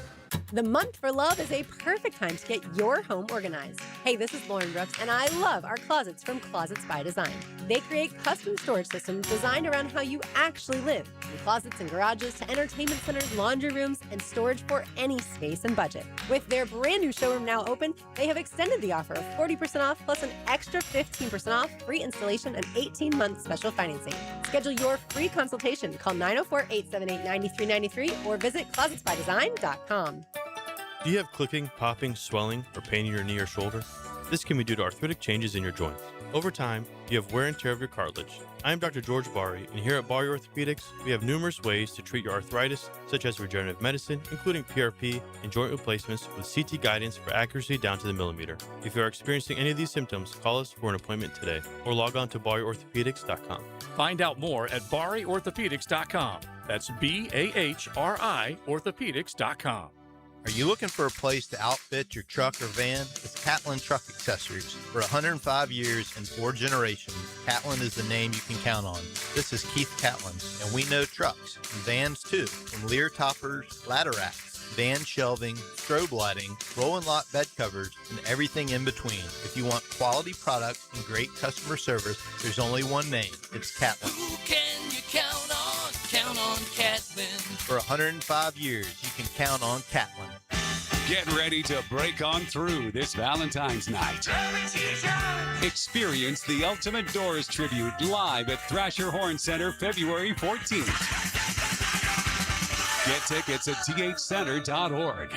The month for love is a perfect time to get your home organized. Hey, this is Lauren Brooks, and I love our closets from Closets by Design. They create custom storage systems designed around how you actually live, from closets and garages to entertainment centers, laundry rooms, and storage for any space and budget. With their brand new showroom now open, they have extended the offer of 40% off plus an extra 15% off, free installation, and 18-month special financing. Schedule your free consultation. Call 904-878-9393 or visit closetsbydesign.com. Do you have clicking, popping, swelling, or pain in your knee or shoulder? This can be due to arthritic changes in your joints. Over time, you have wear and tear of your cartilage. I am Dr. George Bari, and here at Bari Orthopedics, we have numerous ways to treat your arthritis, such as regenerative medicine, including PRP and joint replacements with CT guidance for accuracy down to the millimeter. If you are experiencing any of these symptoms, call us for an appointment today, or log on to BariOrthopedics.com. Find out more at BariOrthopedics.com. That's BAHRI Orthopedics.com. Are you looking for a place to outfit your truck or van? It's Catlin Truck Accessories. For 105 years and 4 generations, Catlin is the name you can count on. This is Keith Catlin, and we know trucks and vans too, from Lear toppers, ladder racks, van shelving, strobe lighting, roll and lock bed covers, and everything in between. If you want quality products and great customer service, there's only one name. It's Catlin. Who can you count on? Count on Catlin. For 105 years, you can count on Catlin. Get ready to break on through this Valentine's night. Experience the Ultimate Doors Tribute live at Thrasher Horn Center February 14th. Get tickets at thcenter.org.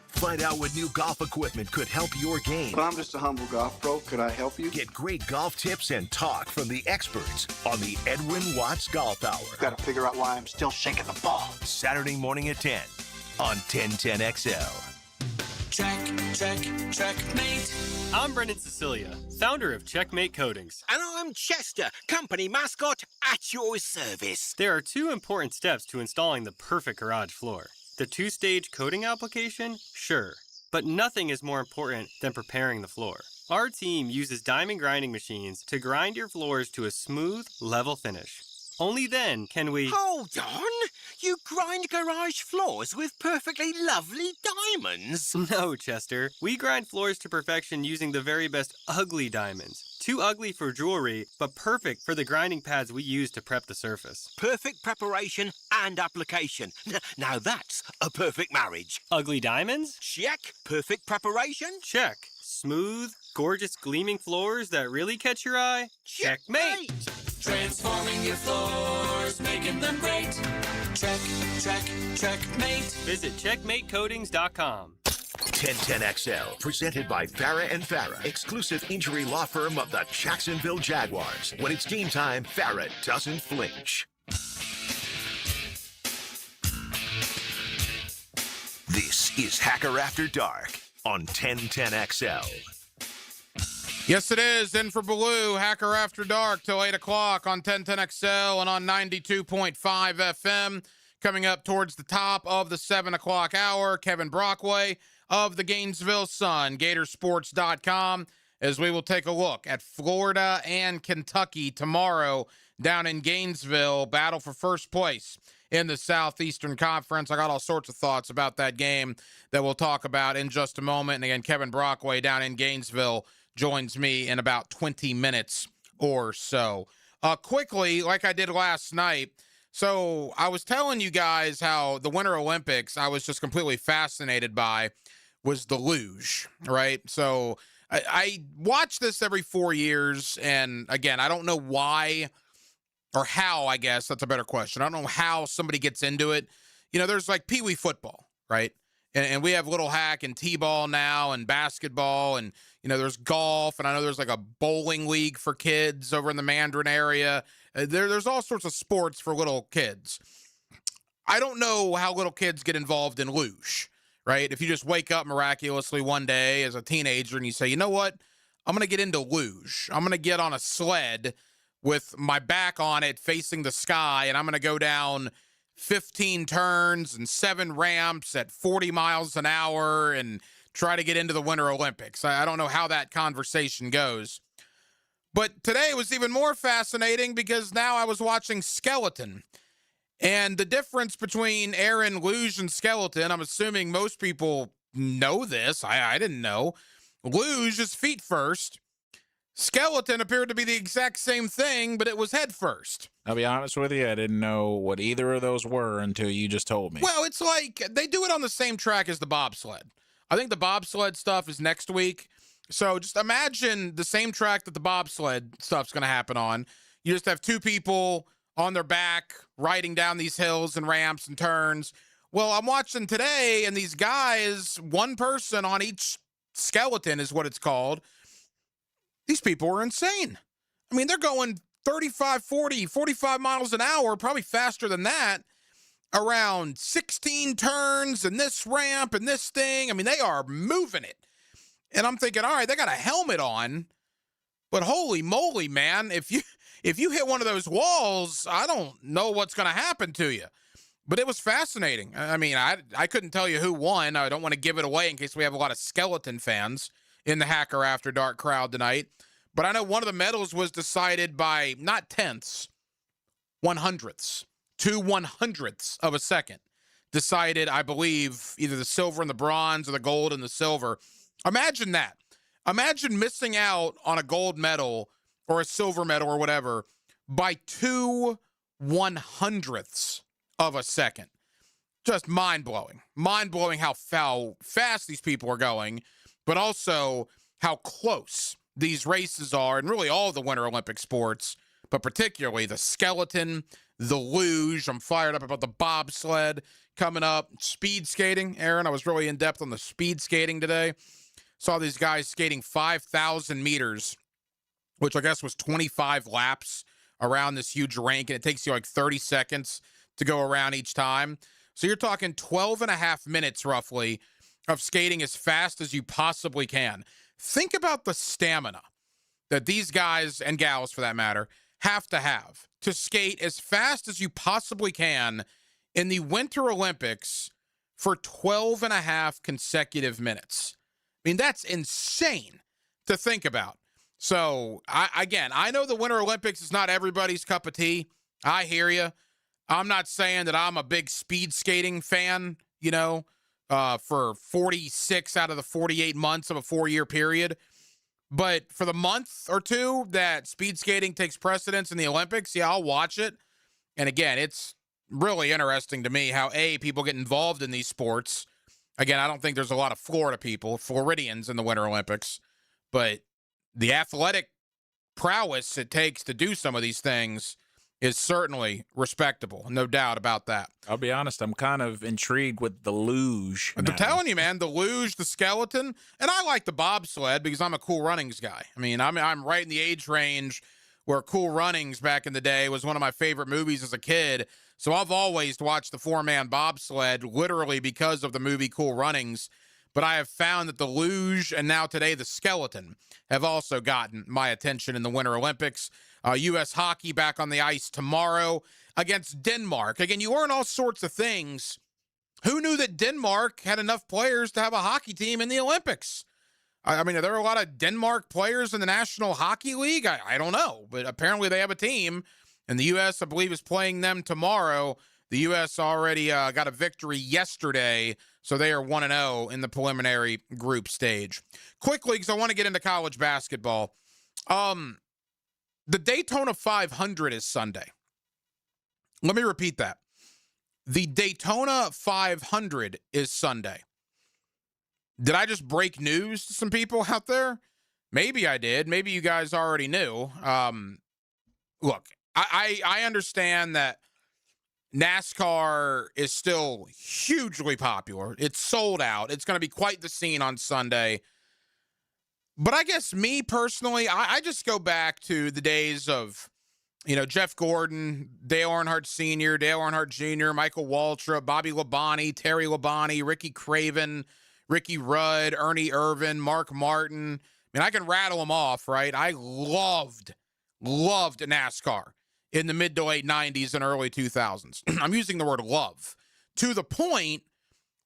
Find out what new golf equipment could help your game. I'm just a humble golf pro. Could I help you? Get great golf tips and talk from the experts on the Edwin Watts Golf Hour. Got to figure out why I'm still shaking the ball. Saturday morning at 10 on 1010XL. Checkmate. I'm Brendan Cecilia, founder of Checkmate Coatings. And I'm Chester, company mascot at your service. There are 2 important steps to installing the perfect garage floor. The 2-stage coating application, sure, but nothing is more important than preparing the floor. Our team uses diamond grinding machines to grind your floors to a smooth, level finish. Only then can we... Hold on! You grind garage floors with perfectly lovely diamonds? No, Chester. We grind floors to perfection using the very best ugly diamonds. Too ugly for jewelry, but perfect for the grinding pads we use to prep the surface. Perfect preparation and application. Now that's a perfect marriage. Ugly diamonds? Check. Perfect preparation? Check. Smooth, gorgeous, gleaming floors that really catch your eye? Checkmate! Transforming your floors, making them great. Checkmate. Visit checkmatecoatings.com. 1010XL, presented by Farah and Farah, exclusive injury law firm of the Jacksonville Jaguars. When it's game time, Farah doesn't flinch. This is Hacker After Dark on 1010XL. Yes, it is. In for Baloo, Hacker After Dark till 8 o'clock on 1010XL and on 92.5 FM. Coming up towards the top of the 7 o'clock hour, Kevin Brockway of the Gainesville Sun, Gatorsports.com, as we will take a look at Florida and Kentucky tomorrow down in Gainesville. Battle for first place in the Southeastern Conference. I got all sorts of thoughts about that game that we'll talk about in just a moment. And again, Kevin Brockway down in Gainesville joins me in about 20 minutes or so. Quickly, like I did last night, so I was telling you guys how the Winter Olympics I was just completely fascinated by was the luge, right? So I watch this every 4 years, and again, I don't know why or how, I guess that's a better question. I don't know how somebody gets into it. You know, there's like Pee Wee football, right? And we have Little Hack and T-ball now and basketball, and, you know, there's golf, and I know there's like a bowling league for kids over in the Mandarin area. There's all sorts of sports for little kids. I don't know how little kids get involved in luge, right? If you just wake up miraculously one day as a teenager and you say, you know what, I'm going to get into luge. I'm going to get on a sled with my back on it facing the sky, and I'm going to go down 15 turns and 7 ramps at 40 miles an hour and try to get into the Winter Olympics. I don't know how that conversation goes. But today was even more fascinating because now I was watching skeleton. And the difference between Aaron, luge, and skeleton, I'm assuming most people know this. I didn't know. Luge is feet first. Skeleton appeared to be the exact same thing, but it was head first. I'll be honest with you, I didn't know what either of those were until you just told me. Well, it's like they do it on the same track as the bobsled. I think the bobsled stuff is next week. So just imagine the same track that the bobsled stuff's going to happen on. You just have 2 people on their back riding down these hills and ramps and turns. Well, I'm watching today, and these guys, 1 person on each skeleton is what it's called. These people are insane. I mean, they're going 35, 40, 45 miles an hour, probably faster than that, around 16 turns and this ramp and this thing. I mean, they are moving it. And I'm thinking, all right, they got a helmet on, but holy moly, man, if you hit one of those walls, I don't know what's going to happen to you. But it was fascinating. I mean, I couldn't tell you who won. I don't want to give it away in case we have a lot of skeleton fans in the Hacker After Dark crowd tonight. But I know one of the medals was decided by not tenths, 100ths, 2 100ths of a second. Decided, I believe, either the silver and the bronze or the gold and the silver. Imagine that. Imagine missing out on a gold medal or a silver medal or whatever by 2 100ths of a second. Just mind-blowing. Mind-blowing how fast these people are going, but also how close these races are, and really all the Winter Olympic sports, but particularly the skeleton, the luge. I'm fired up about the bobsled coming up. Speed skating, Aaron, I was really in-depth on the speed skating today. Saw these guys skating 5,000 meters, which I guess was 25 laps around this huge rink, and it takes you like 30 seconds to go around each time. So you're talking 12 and a half minutes roughly of skating as fast as you possibly can. Think about the stamina that these guys and gals, for that matter, have to skate as fast as you possibly can in the Winter Olympics for 12 and a half consecutive minutes. I mean, that's insane to think about. So, I know the Winter Olympics is not everybody's cup of tea. I hear you. I'm not saying that I'm a big speed skating fan, for 46 out of the 48 months of a 4-year period. But for the month or two that speed skating takes precedence in the Olympics, yeah, I'll watch it. And again, it's really interesting to me how, people get involved in these sports. Again, I don't think there's a lot of Floridians in the Winter Olympics. But the athletic prowess it takes to do some of these things is certainly respectable. No doubt about that. I'll be honest, I'm kind of intrigued with the luge. I'm telling you, man, the luge, the skeleton, and I like the bobsled because I'm a Cool Runnings guy. I mean, I'm right in the age range where Cool Runnings back in the day was one of my favorite movies as a kid. So I've always watched the 4-man bobsled literally because of the movie Cool Runnings. But I have found that the luge and now today the skeleton have also gotten my attention in the Winter Olympics. U.S. hockey back on the ice tomorrow against Denmark. Again, you learn all sorts of things. Who knew that Denmark had enough players to have a hockey team in the Olympics? I mean, are there a lot of Denmark players in the National Hockey League? I don't know, but apparently they have a team, and the U.S., I believe, is playing them tomorrow. The U.S. already got a victory yesterday, so they are 1-0 in the preliminary group stage. Quickly, because I want to get into college basketball. The Daytona 500 is Sunday. Let me repeat that. The Daytona 500 is Sunday. Did I just break news to some people out there? Maybe I did. Maybe you guys already knew. Look, I understand that NASCAR is still hugely popular. It's sold out. It's going to be quite the scene on Sunday. But I guess me personally, I just go back to the days of, Jeff Gordon, Dale Earnhardt Sr., Dale Earnhardt Jr., Michael Waltrip, Bobby Labonte, Terry Labonte, Ricky Craven, Ricky Rudd, Ernie Irvan, Mark Martin. I mean, I can rattle them off, right? I loved NASCAR in the mid to late 90s and early 2000s. I'm using the word love to the point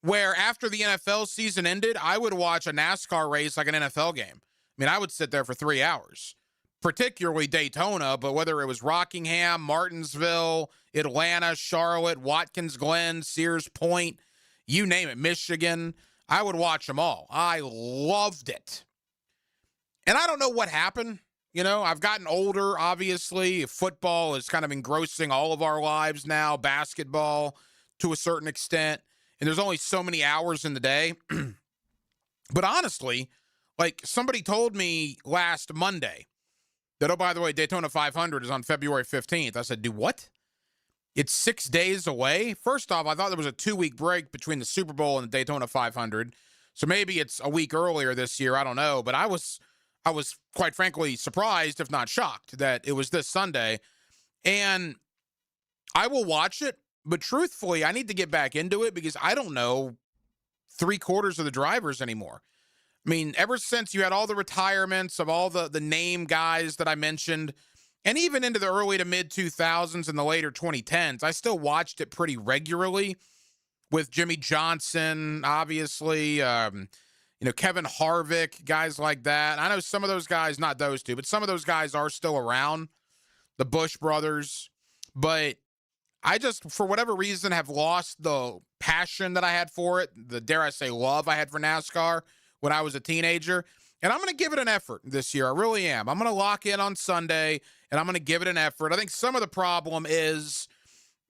where after the NFL season ended, I would watch a NASCAR race like an NFL game. I mean, I would sit there for 3 hours, particularly Daytona, but whether it was Rockingham, Martinsville, Atlanta, Charlotte, Watkins Glen, Sears Point, you name it, Michigan, I would watch them all. I loved it. And I don't know what happened. I've gotten older, obviously. Football is kind of engrossing all of our lives now, basketball to a certain extent. And there's only so many hours in the day. But honestly, like somebody told me last Monday that, oh, by the way, Daytona 500 is on February 15th. I said, do what? It's 6 days away? First off, I thought there was a 2-week break between the Super Bowl and the Daytona 500. So maybe it's a week earlier this year. I don't know. But I was quite frankly surprised, if not shocked, that it was this Sunday. And I will watch it. But truthfully, I need to get back into it because I don't know 3/4 of the drivers anymore. I mean, ever since you had all the retirements of all the name guys that I mentioned, and even into the early to mid 2000s and the later 2010s, I still watched it pretty regularly with Jimmy Johnson, obviously, Kevin Harvick, guys like that. I know some of those guys, not those two, but some of those guys are still around, the Bush brothers. But I just, for whatever reason, have lost the passion that I had for it, the, dare I say, love I had for NASCAR when I was a teenager. And I'm going to give it an effort this year. I really am. I'm going to lock in on Sunday, and I'm going to give it an effort. I think some of the problem is,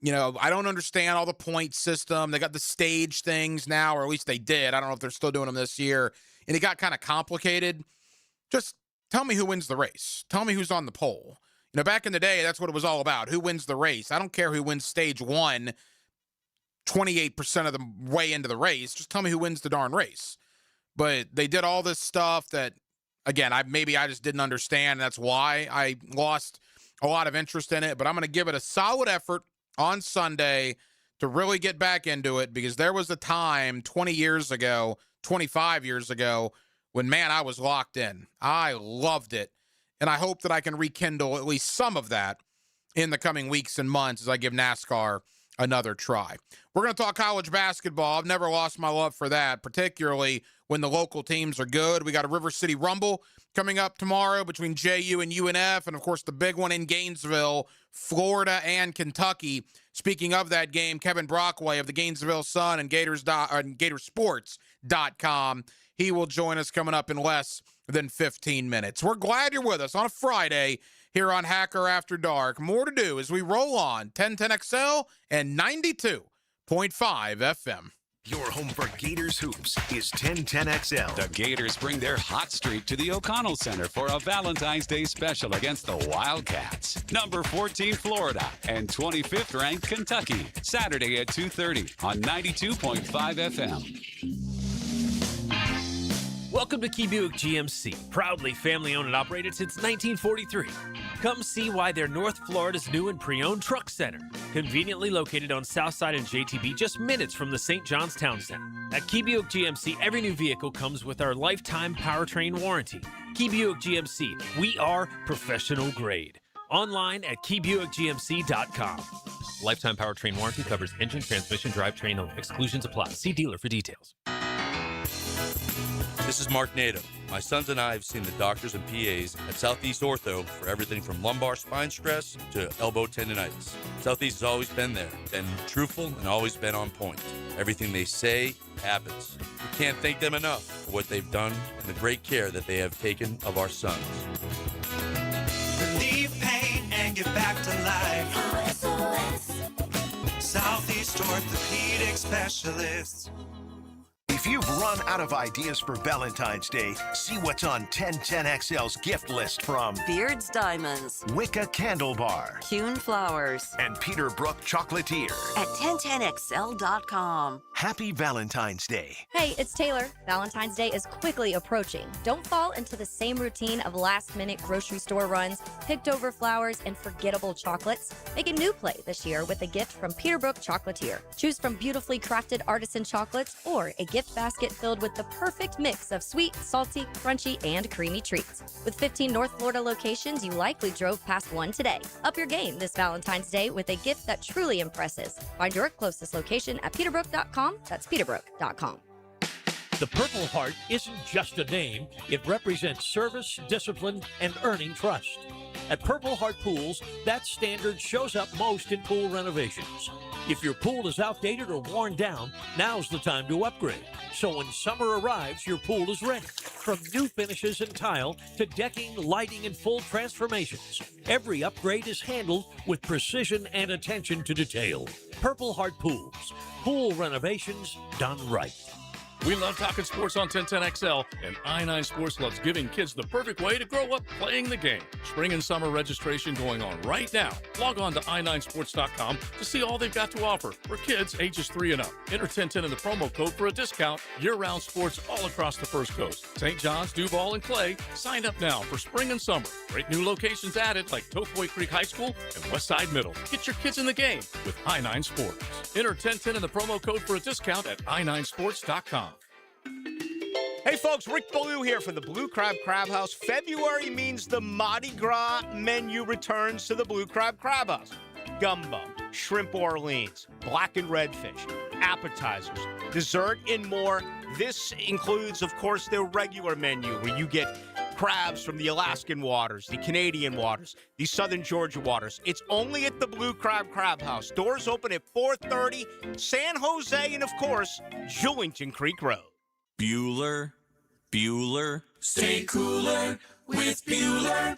I don't understand all the point system. They got the stage things now, or at least they did. I don't know if they're still doing them this year. And it got kind of complicated. Just tell me who wins the race. Tell me who's on the pole. Back in the day, that's what it was all about. Who wins the race? I don't care who wins stage 1, 28% of the way into the race. Just tell me who wins the darn race. But they did all this stuff that, again, I just didn't understand. That's why I lost a lot of interest in it. But I'm going to give it a solid effort on Sunday to really get back into it, because there was a time 20 years ago, 25 years ago when, man, I was locked in. I loved it. And I hope that I can rekindle at least some of that in the coming weeks and months as I give NASCAR another try. We're going to talk college basketball. I've never lost my love for that, particularly when the local teams are good. We got a River City Rumble coming up tomorrow between JU and UNF, and, of course, the big one in Gainesville, Florida and Kentucky. Speaking of that game, Kevin Brockway of the Gainesville Sun and Gatorsports.com, he will join us coming up in less than 15 minutes. We're glad you're with us on a Friday here on Hacker After Dark. More to do as we roll on 1010XL and 92.5 FM. Your home for Gators Hoops is 1010XL. The Gators bring their hot streak to the O'Connell Center for a Valentine's Day special against the Wildcats. Number 14, Florida, and 25th ranked Kentucky. Saturday at 2:30 on 92.5 FM. Welcome to Key Buick GMC, proudly family-owned and operated since 1943. Come see why they're North Florida's new and pre-owned truck center, conveniently located on Southside and JTB, just minutes from the St. John's Town Center. At Key Buick GMC, every new vehicle comes with our lifetime powertrain warranty. Key Buick GMC, we are professional grade. Online at KeyBuickGMC.com. Lifetime powertrain warranty covers engine, transmission, drivetrain only. Exclusions apply. See dealer for details. This is Mark Nato. My sons and I have seen the doctors and PAs at Southeast Ortho for everything from lumbar spine stress to elbow tendonitis. Southeast has always been there, been truthful, and always been on point. Everything they say happens. We can't thank them enough for what they've done and the great care that they have taken of our sons. Relieve pain and get back to life. SOS. Southeast Orthopedic Specialists. If you've run out of ideas for Valentine's Day, see what's on 1010XL's gift list from Beard's Diamonds, Wicca Candle Bar, Kuhn Flowers, and Peter Brook Chocolatier. At 1010XL.com. Happy Valentine's Day. Hey, it's Taylor. Valentine's Day is quickly approaching. Don't fall into the same routine of last-minute grocery store runs, picked-over flowers, and forgettable chocolates. Make a new play this year with a gift from Peter Brook Chocolatier. Choose from beautifully crafted artisan chocolates or a gift basket filled with the perfect mix of sweet, salty, crunchy, and creamy treats. With 15 North Florida locations, you likely drove past one today. Up your game this Valentine's Day with a gift that truly impresses. Find your closest location at peterbrook.com. That's peterbrook.com. The Purple Heart isn't just a name. It represents service, discipline, and earning trust. At Purple Heart Pools, that standard shows up most in pool renovations. If your pool is outdated or worn down, now's the time to upgrade. So when summer arrives, your pool is ready. From new finishes and tile to decking, lighting, and full transformations, every upgrade is handled with precision and attention to detail. Purple Heart Pools. Pool renovations done right. We love talking sports on 1010XL, and I9 Sports loves giving kids the perfect way to grow up playing the game. Spring and summer registration going on right now. Log on to i9sports.com to see all they've got to offer for kids ages 3 and up. Enter 1010 in the promo code for a discount. Year-round sports all across the First Coast. St. John's, Duval, and Clay. Sign up now for spring and summer. Great new locations added like Tofoy Creek High School and Westside Middle. Get your kids in the game with I9 Sports. Enter 1010 in the promo code for a discount at i9sports.com. Hey folks, Rick Ballou here from the Blue Crab Crab House. February means the Mardi Gras menu returns to the Blue Crab Crab House. Gumbo, shrimp Orleans, black and redfish, appetizers, dessert, and more. This includes, of course, their regular menu where you get crabs from the Alaskan waters, the Canadian waters, the Southern Georgia waters. It's only at the Blue Crab Crab House. Doors open at 4:30, San Jose, and of course, Julington Creek Road. Bueller, stay cooler with Bueller.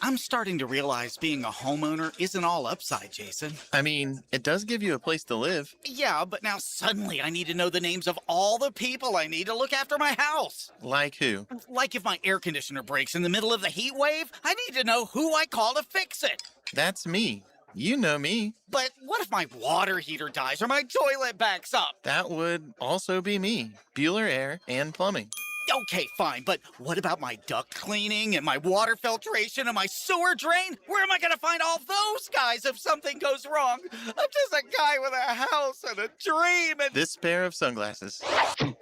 I'm starting to realize being a homeowner isn't all upside, Jason. I mean, it does give you a place to live. Yeah, but now suddenly I need to know the names of all the people I need to look after my house. Like who? Like if my air conditioner breaks in the middle of the heat wave, I need to know who I call to fix it. That's me. You know me. But what if my water heater dies or my toilet backs up? That would also be me. Bueller Air and Plumbing. Okay, fine, but what about my duct cleaning and my water filtration and my sewer drain? Where am I going to find all those guys if something goes wrong? I'm just a guy with a house and a dream and... This pair of sunglasses. What?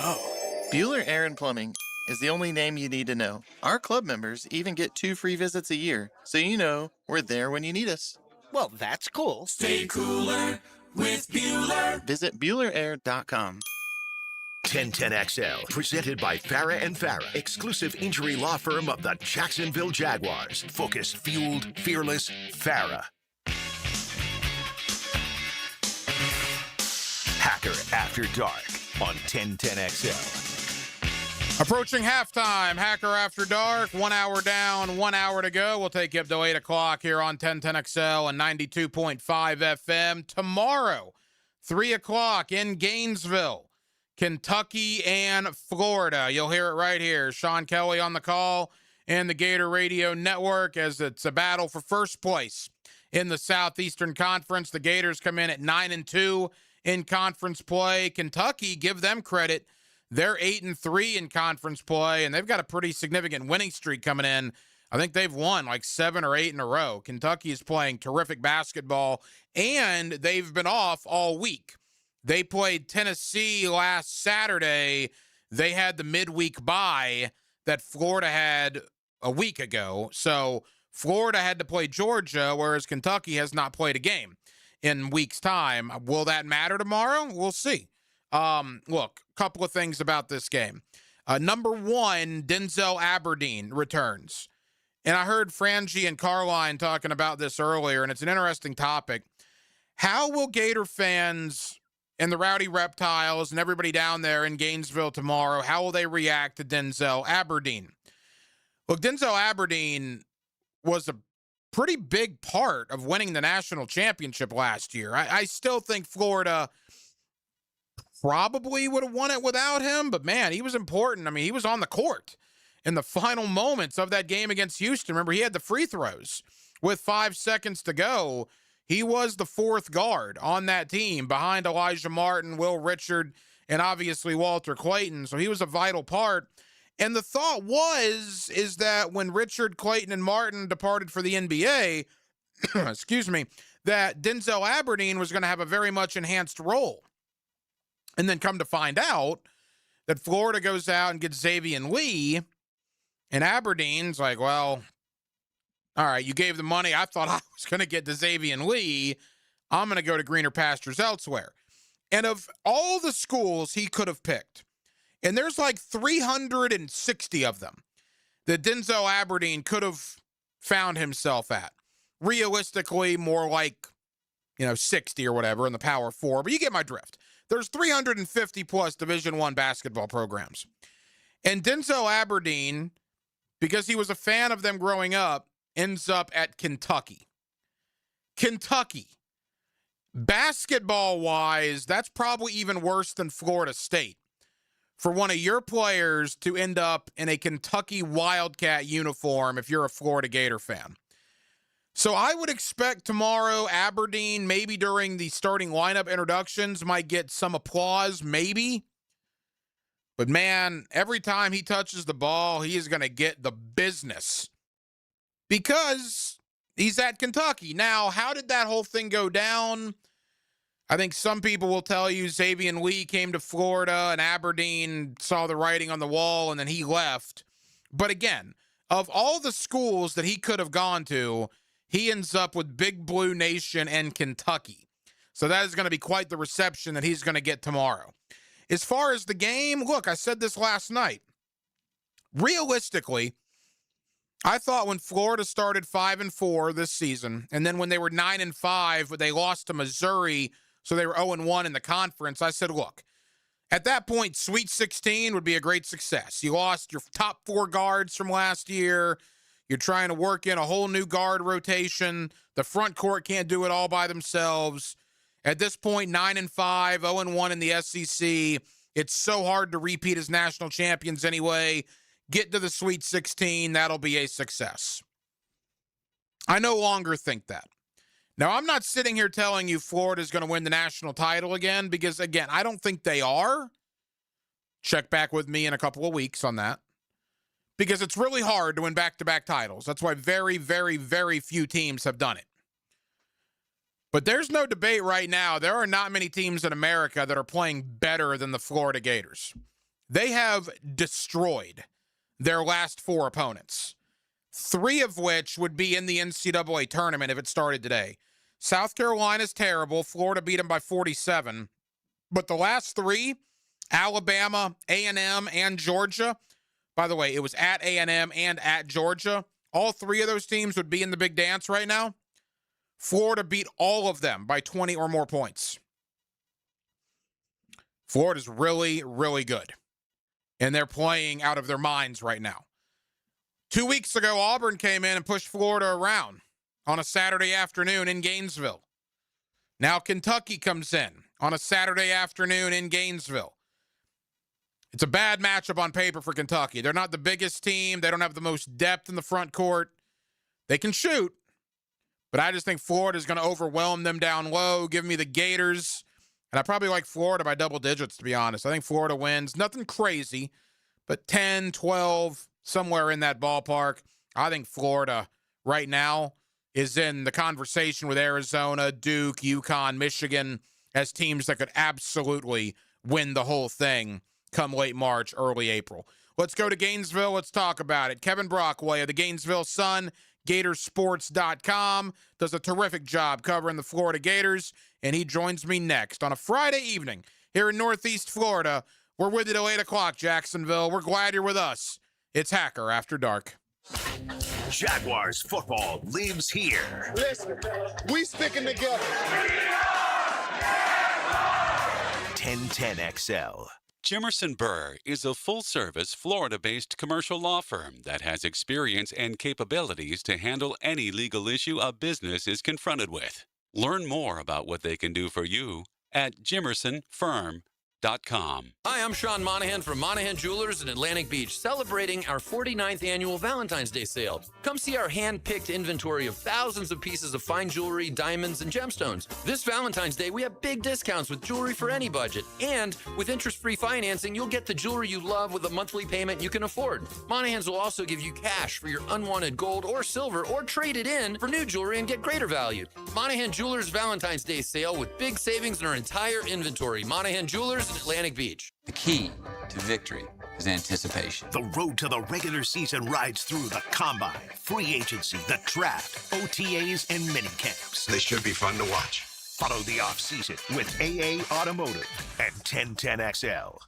Oh. Bueller Air & Plumbing is the only name you need to know. Our club members even get 2 free visits a year, so you know we're there when you need us. Well, that's cool. Stay cooler with Bueller. Visit BuellerAir.com. 1010XL, presented by Farah and Farah, exclusive injury law firm of the Jacksonville Jaguars. Focused, fueled, fearless, Farah. Hacker After Dark on 1010XL. Approaching halftime, Hacker After Dark, 1 hour down, 1 hour to go. We'll take you up to 8 o'clock here on 1010XL and 92.5 FM. Tomorrow, 3 o'clock in Gainesville, Kentucky and Florida. You'll hear it right here. Sean Kelly on the call and the Gator Radio Network as it's a battle for first place in the Southeastern Conference. The Gators come in at 9-2 in conference play. Kentucky, give them credit. They're 8-3 in conference play, and they've got a pretty significant winning streak coming in. I think they've won like 7 or 8 in a row. Kentucky is playing terrific basketball, and they've been off all week. They played Tennessee last Saturday. They had the midweek bye that Florida had a week ago. So Florida had to play Georgia, whereas Kentucky has not played a game in weeks' time. Will that matter tomorrow? We'll see. Look, a couple of things about this game. Number one, Denzel Aberdeen returns. And I heard Frangie and Carline talking about this earlier, and it's an interesting topic. How will Gator fans and the Rowdy Reptiles and everybody down there in Gainesville tomorrow, how will they react to Denzel Aberdeen? Look, Denzel Aberdeen was a pretty big part of winning the national championship last year. I still think Florida probably would have won it without him, but man, he was important. I mean, he was on the court in the final moments of that game against Houston. Remember, he had the free throws with 5 seconds to go. He was the fourth guard on that team behind Elijah Martin, Will Richard, and obviously Walter Clayton. So he was a vital part. And the thought is that when Richard, Clayton, and Martin departed for the NBA, excuse me, that Denzel Aberdeen was going to have a very much enhanced role. And then come to find out that Florida goes out and gets Xavier Lee, and Aberdeen's like, well, all right, you gave the money. I thought I was going to get to Xavier Lee. I'm going to go to greener pastures elsewhere. And of all the schools he could have picked, and there's like 360 of them that Denzel Aberdeen could have found himself at. Realistically, more like, 60 or whatever in the Power Four, but you get my drift. There's 350 plus Division I basketball programs. And Denzel Aberdeen, because he was a fan of them growing up, ends up at Kentucky. Kentucky. Basketball-wise, that's probably even worse than Florida State. For one of your players to end up in a Kentucky Wildcat uniform if you're a Florida Gator fan. So I would expect tomorrow Aberdeen, maybe during the starting lineup introductions, might get some applause, maybe. But man, every time he touches the ball, he is going to get the business because he's at Kentucky. Now, how did that whole thing go down? I think some people will tell you Xavier Lee came to Florida and Aberdeen saw the writing on the wall and then he left. But again, of all the schools that he could have gone to, he ends up with Big Blue Nation and Kentucky. So that is going to be quite the reception that he's going to get tomorrow. As far as the game, look, I said this last night. Realistically, I thought when Florida started 5-4 this season, and then when they were 9-5, but they lost to Missouri, so they were 0-1 in the conference, I said, look, at that point, Sweet 16 would be a great success. You lost your top 4 guards from last year. You're trying to work in a whole new guard rotation. The front court can't do it all by themselves. At this point, 9-5, 0-1 in the SEC. It's so hard to repeat as national champions anyway. Get to the Sweet 16. That'll be a success. I no longer think that. Now, I'm not sitting here telling you Florida's going to win the national title again because, again, I don't think they are. Check back with me in a couple of weeks on that. Because it's really hard to win back-to-back titles. That's why very, very, very few teams have done it. But there's no debate right now. There are not many teams in America that are playing better than the Florida Gators. They have destroyed their last 4 opponents, 3 of which would be in the NCAA tournament if it started today. South Carolina's terrible. Florida beat them by 47. But the last 3, Alabama, A&M, and Georgia, by the way, it was at A&M and at Georgia. All 3 of those teams would be in the big dance right now. Florida beat all of them by 20 or more points. Florida's really, really good. And they're playing out of their minds right now. 2 weeks ago, Auburn came in and pushed Florida around on a Saturday afternoon in Gainesville. Now Kentucky comes in on a Saturday afternoon in Gainesville. It's a bad matchup on paper for Kentucky. They're not the biggest team. They don't have the most depth in the front court. They can shoot, but I just think Florida's going to overwhelm them down low, give me the Gators. And I probably like Florida by double digits, to be honest. I think Florida wins. Nothing crazy, but 10, 12, somewhere in that ballpark. I think Florida right now is in the conversation with Arizona, Duke, UConn, Michigan as teams that could absolutely win the whole thing come late March, early April. Let's go to Gainesville. Let's talk about it. Kevin Brockway of the Gainesville Sun, Gatorsports.com, does a terrific job covering the Florida Gators, and he joins me next on a Friday evening here in Northeast Florida. We're with you till 8 o'clock, Jacksonville. We're glad you're with us. It's Hacker After Dark. Jaguars football lives here. Listen, we sticking together. 1010XL. Jimerson Burr is a full-service, Florida-based commercial law firm that has experience and capabilities to handle any legal issue a business is confronted with. Learn more about what they can do for you at jimersonfirm.com. Hi, I'm Sean Monahan from Monahan Jewelers in Atlantic Beach, celebrating our 49th annual Valentine's Day sale. Come see our hand-picked inventory of thousands of pieces of fine jewelry, diamonds, and gemstones. This Valentine's Day, we have big discounts with jewelry for any budget. And with interest-free financing, you'll get the jewelry you love with a monthly payment you can afford. Monahans will also give you cash for your unwanted gold or silver, or trade it in for new jewelry and get greater value. Monahan Jewelers Valentine's Day sale with big savings in our entire inventory. Monahan Jewelers in Atlantic Beach. The key to victory is anticipation. The road to the regular season rides through the combine, free agency, the draft, OTAs, and mini camps. They should be fun to watch. Follow the offseason with AA Automotive and 1010XL.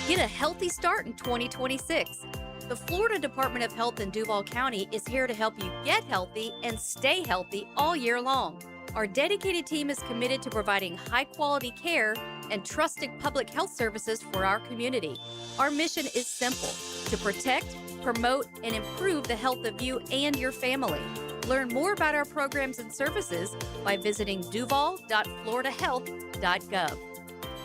Get a healthy start in 2026. The Florida Department of Health in Duval County is here to help you get healthy and stay healthy all year long. Our dedicated team is committed to providing high-quality care and trusted public health services for our community. Our mission is simple: to protect, promote, and improve the health of you and your family. Learn more about our programs and services by visiting duval.floridahealth.gov.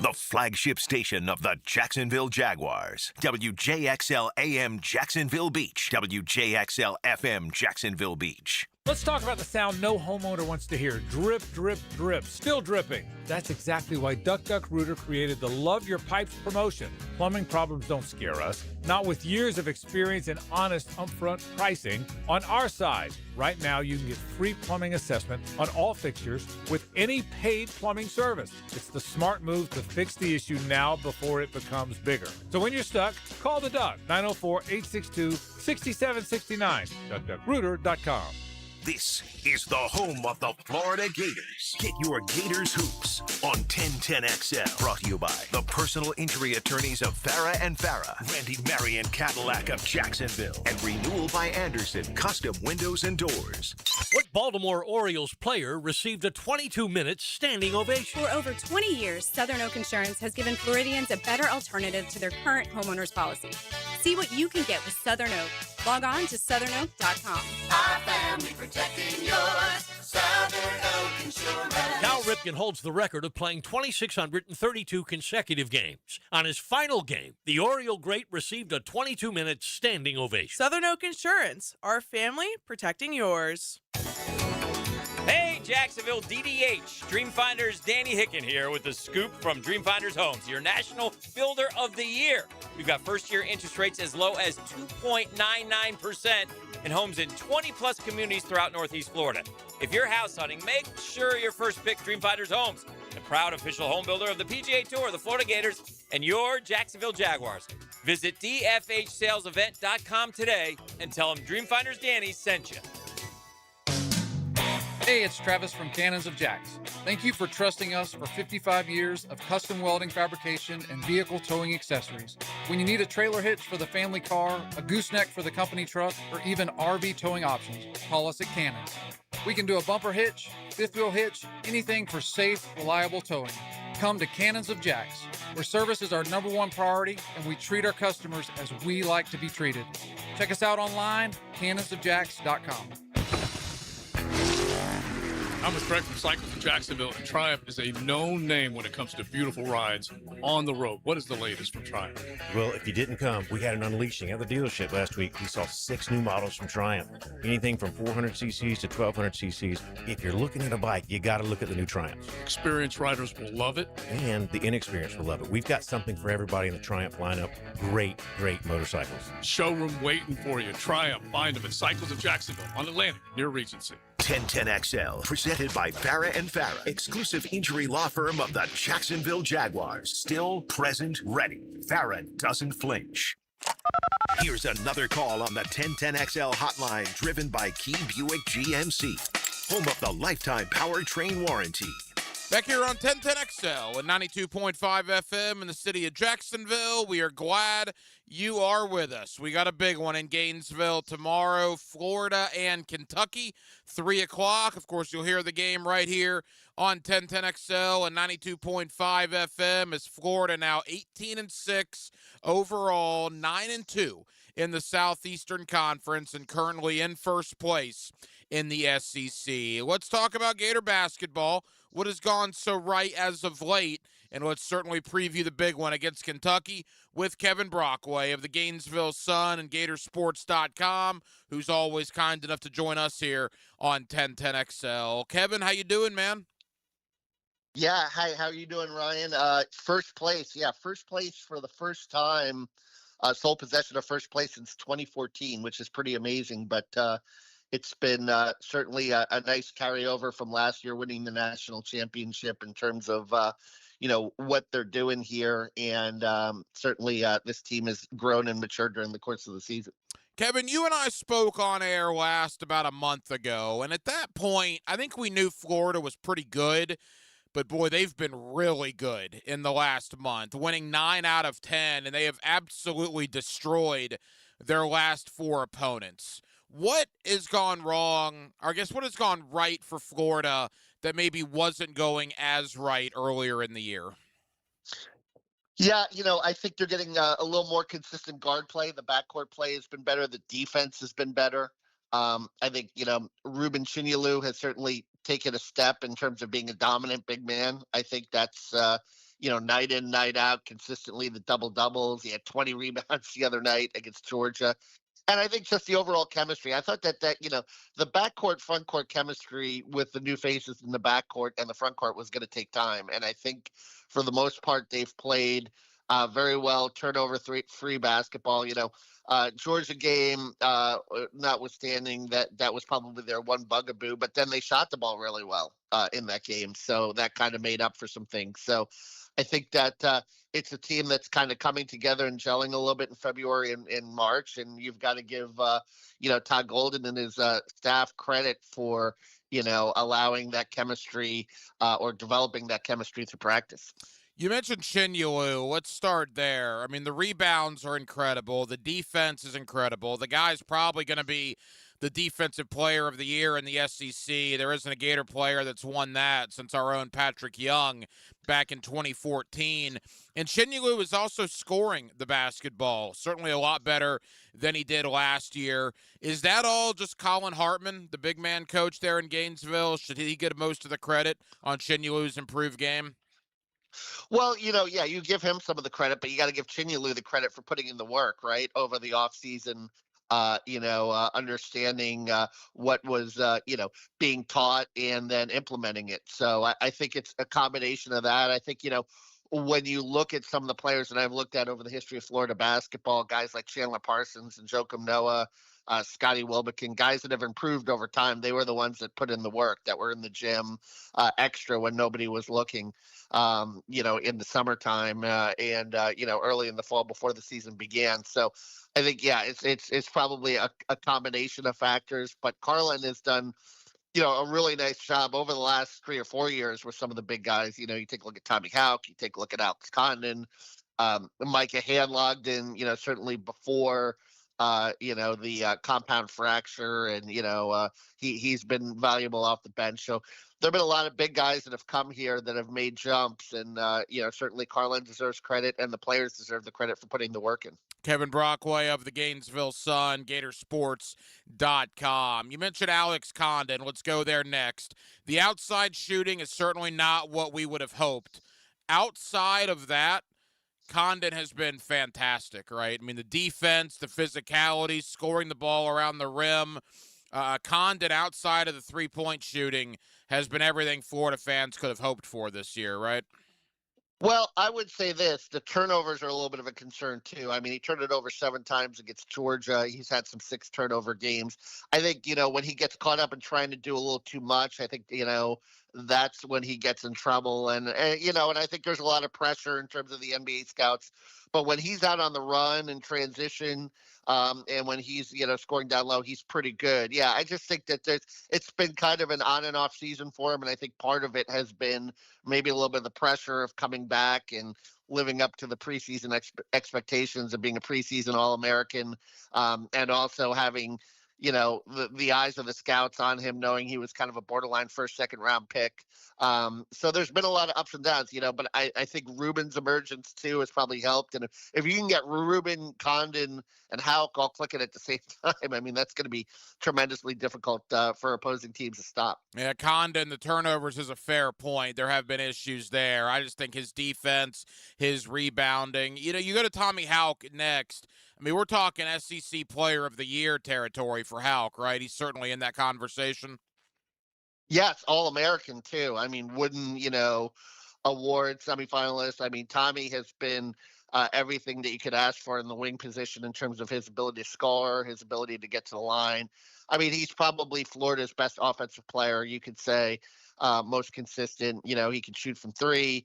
The flagship station of the Jacksonville Jaguars. WJXL AM Jacksonville Beach. WJXL FM Jacksonville Beach. Let's talk about the sound no homeowner wants to hear. Drip, drip, drip. Still dripping. That's exactly why Duck Duck Rooter created the Love Your Pipes promotion. Plumbing problems don't scare us. Not with years of experience and honest upfront pricing on our side. Right now, you can get free plumbing assessment on all fixtures with any paid plumbing service. It's the smart move to fix the issue now before it becomes bigger. So when you're stuck, call the Duck, 904-862-6769, duckduckrooter.com. This is the home of the Florida Gators. Get your Gators hoops on 1010XL. Brought to you by the personal injury attorneys of Farah and Farah, Randy Marion Cadillac of Jacksonville, and Renewal by Anderson, custom windows and doors. What Baltimore Orioles player received a 22-minute standing ovation? For over 20 years, Southern Oak Insurance has given Floridians a better alternative to their current homeowners policy. See what you can get with Southern Oak. Log on to southernoak.com. Our family protecting yours. Southern Oak Insurance. Cal Ripken holds the record of playing 2,632 consecutive games. On his final game, the Oriole great received a 22-minute standing ovation. Southern Oak Insurance. Our family protecting yours. Hey, Jacksonville DDH. Dreamfinders Danny Hicken here with the scoop from Dreamfinders Homes, your National Builder of the Year. We've got first-year interest rates as low as 2.99% in homes in 20-plus communities throughout Northeast Florida. If you're house hunting, make sure your first pick Dreamfinders Homes. the proud official home builder of the PGA Tour, the Florida Gators, and your Jacksonville Jaguars. Visit dfhsalesevent.com today and tell them Dreamfinders Danny sent you. Hey, it's Travis from Cannons of Jacks. Thank you for trusting us for 55 years of custom welding fabrication and vehicle towing accessories. When you need a trailer hitch for the family car, a gooseneck for the company truck, or even RV towing options, call us at Cannons. We can do a bumper hitch, fifth wheel hitch, anything for safe, reliable towing. Come to Cannons of Jacks, where service is our #1 priority and we treat our customers as we like to be treated. Check us out online, cannonsofjacks.com. I'm with Craig from Cycles of Jacksonville, and Triumph is a known name when it comes to beautiful rides on the road. What is the latest from Triumph? Well, if you didn't come, we had an unleashing at the dealership last week. We saw 6 new models from Triumph, anything from 400 cc's to 1200 cc's. If you're looking at a bike, you got to look at the new Triumphs. Experienced riders will love it. And the inexperienced will love it. We've got something for everybody in the Triumph lineup. Great, great motorcycles. Showroom waiting for you. Triumph. Find them at Cycles of Jacksonville on Atlantic near Regency. 1010XL, presented by Farah and Farah, exclusive injury law firm of the Jacksonville Jaguars. Still, present, ready. Farah doesn't flinch. Here's another call on the 1010XL hotline, driven by Key Buick GMC, home of the lifetime powertrain warranty. Back here on 1010XL and 92.5 FM in the city of Jacksonville. We are glad you are with us. We got a big one in Gainesville tomorrow, Florida and Kentucky, 3 o'clock. Of course, you'll hear the game right here on 1010XL and 92.5 FM as Florida now 18-6 overall, 9-2 in the Southeastern Conference and currently in first place in the SEC. Let's talk about Gator basketball. What has gone so right as of late, and let's certainly preview the big one against Kentucky with Kevin Brockway of the Gainesville Sun and Gatorsports.com, who's always kind enough to join us here on 1010XL. Kevin, how you doing, man? Yeah, hi, how are you doing, Ryan? First place, first place for the first time, sole possession of first place since 2014, which is pretty amazing, but it's been certainly a nice carryover from last year winning the national championship in terms of, what they're doing here. And certainly this team has grown and matured during the course of the season. Kevin, you and I spoke on air last about a month ago. And at that point, I think we knew Florida was pretty good. But, boy, they've been really good in the last month, winning 9 out of 10. And they have absolutely destroyed their last 4 opponents. What has gone wrong, or I guess what has gone right for Florida that maybe wasn't going as right earlier in the year? Yeah, I think they're getting a little more consistent guard play. The backcourt play has been better. The defense has been better. I think, Ruben Chinyelu has certainly taken a step in terms of being a dominant big man. I think that's, night in, night out, consistently the double-doubles. He had 20 rebounds the other night against Georgia. And I think just the overall chemistry. I thought that the backcourt, front court chemistry with the new faces in the backcourt and the front court was going to take time. And I think for the most part, they've played very well, turnover-free basketball. Georgia game, notwithstanding that was probably their one bugaboo, but then they shot the ball really well in that game. So that kind of made up for some things. So I think that it's a team that's kind of coming together and gelling a little bit in February and in March. And you've got to give, Todd Golden and his staff credit for, allowing that chemistry or developing that chemistry through practice. You mentioned Chinyelu. Let's start there. I mean, the rebounds are incredible. The defense is incredible. The guy's probably going to be the defensive player of the year in the SEC. There isn't a Gator player that's won that since our own Patrick Young back in 2014. And Chinyelu is also scoring the basketball, certainly a lot better than he did last year. Is that all just Colin Hartman, the big man coach there in Gainesville? Should he get most of the credit on Chinyelu's improved game? Well, you give him some of the credit, but you got to give Chinyelu the credit for putting in the work, right, over the offseason, understanding what was, being taught and then implementing it. So I think it's a combination of that. I think, when you look at some of the players that I've looked at over the history of Florida basketball, guys like Chandler Parsons and Joakim Noah, Scotty Wilbekin, guys that have improved over time, they were the ones that put in the work, that were in the gym extra when nobody was looking, in the summertime and early in the fall before the season began. So I think, yeah, it's probably a combination of factors, but Carlin has done a really nice job over the last 3 or 4 years with some of the big guys. You take a look at Tommy Houck, you take a look at Alex Condon, Micah Hanlogden, certainly before, the compound fracture, and, he's been valuable off the bench. So there have been a lot of big guys that have come here that have made jumps, and, certainly Carlin deserves credit, and the players deserve the credit for putting the work in. Kevin Brockway of the Gainesville Sun, Gatorsports.com. You mentioned Alex Condon. Let's go there next. The outside shooting is certainly not what we would have hoped. Outside of that, Condon has been fantastic, right? I mean, the defense, the physicality, scoring the ball around the rim. Condon, outside of the three-point shooting, has been everything Florida fans could have hoped for this year, right? Well, I would say this. The turnovers are a little bit of a concern, too. I mean, he turned it over 7 times against Georgia. He's had some 6 turnover games. I think, when he gets caught up in trying to do a little too much, I think, that's when he gets in trouble. And I think there's a lot of pressure in terms of the NBA scouts. But when he's out on the run and transition, and when he's, scoring down low, he's pretty good. Yeah, I just think that it's been kind of an on and off season for him. And I think part of it has been maybe a little bit of the pressure of coming back and living up to the preseason expectations of being a preseason All-American, and also having, the eyes of the scouts on him, knowing he was kind of a borderline first, second round pick. So there's been a lot of ups and downs, but I think Ruben's emergence too has probably helped. And if you can get Ruben, Condon, and Houck all clicking at the same time, I mean, that's going to be tremendously difficult for opposing teams to stop. Yeah, Condon, the turnovers is a fair point. There have been issues there. I just think his defense, his rebounding. You go to Tommy Houck next. I mean, we're talking SEC Player of the Year territory for Houck, right? He's certainly in that conversation. Yes, All-American too. I mean, Wooden, award semifinalist. I mean, Tommy has been everything that you could ask for in the wing position in terms of his ability to score, his ability to get to the line. I mean, he's probably Florida's best offensive player, you could say, most consistent. He can shoot from 3.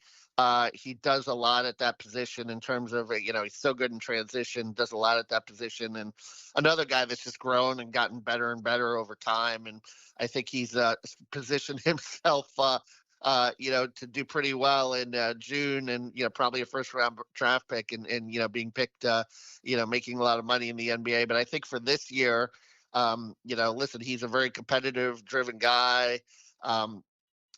He does a lot at that position in terms of, he's so good in transition, does a lot at that position. And another guy that's just grown and gotten better and better over time. And I think he's positioned himself, to do pretty well in June, and, probably a first round draft pick, and being picked, making a lot of money in the NBA. But I think for this year, listen, he's a very competitive, driven guy.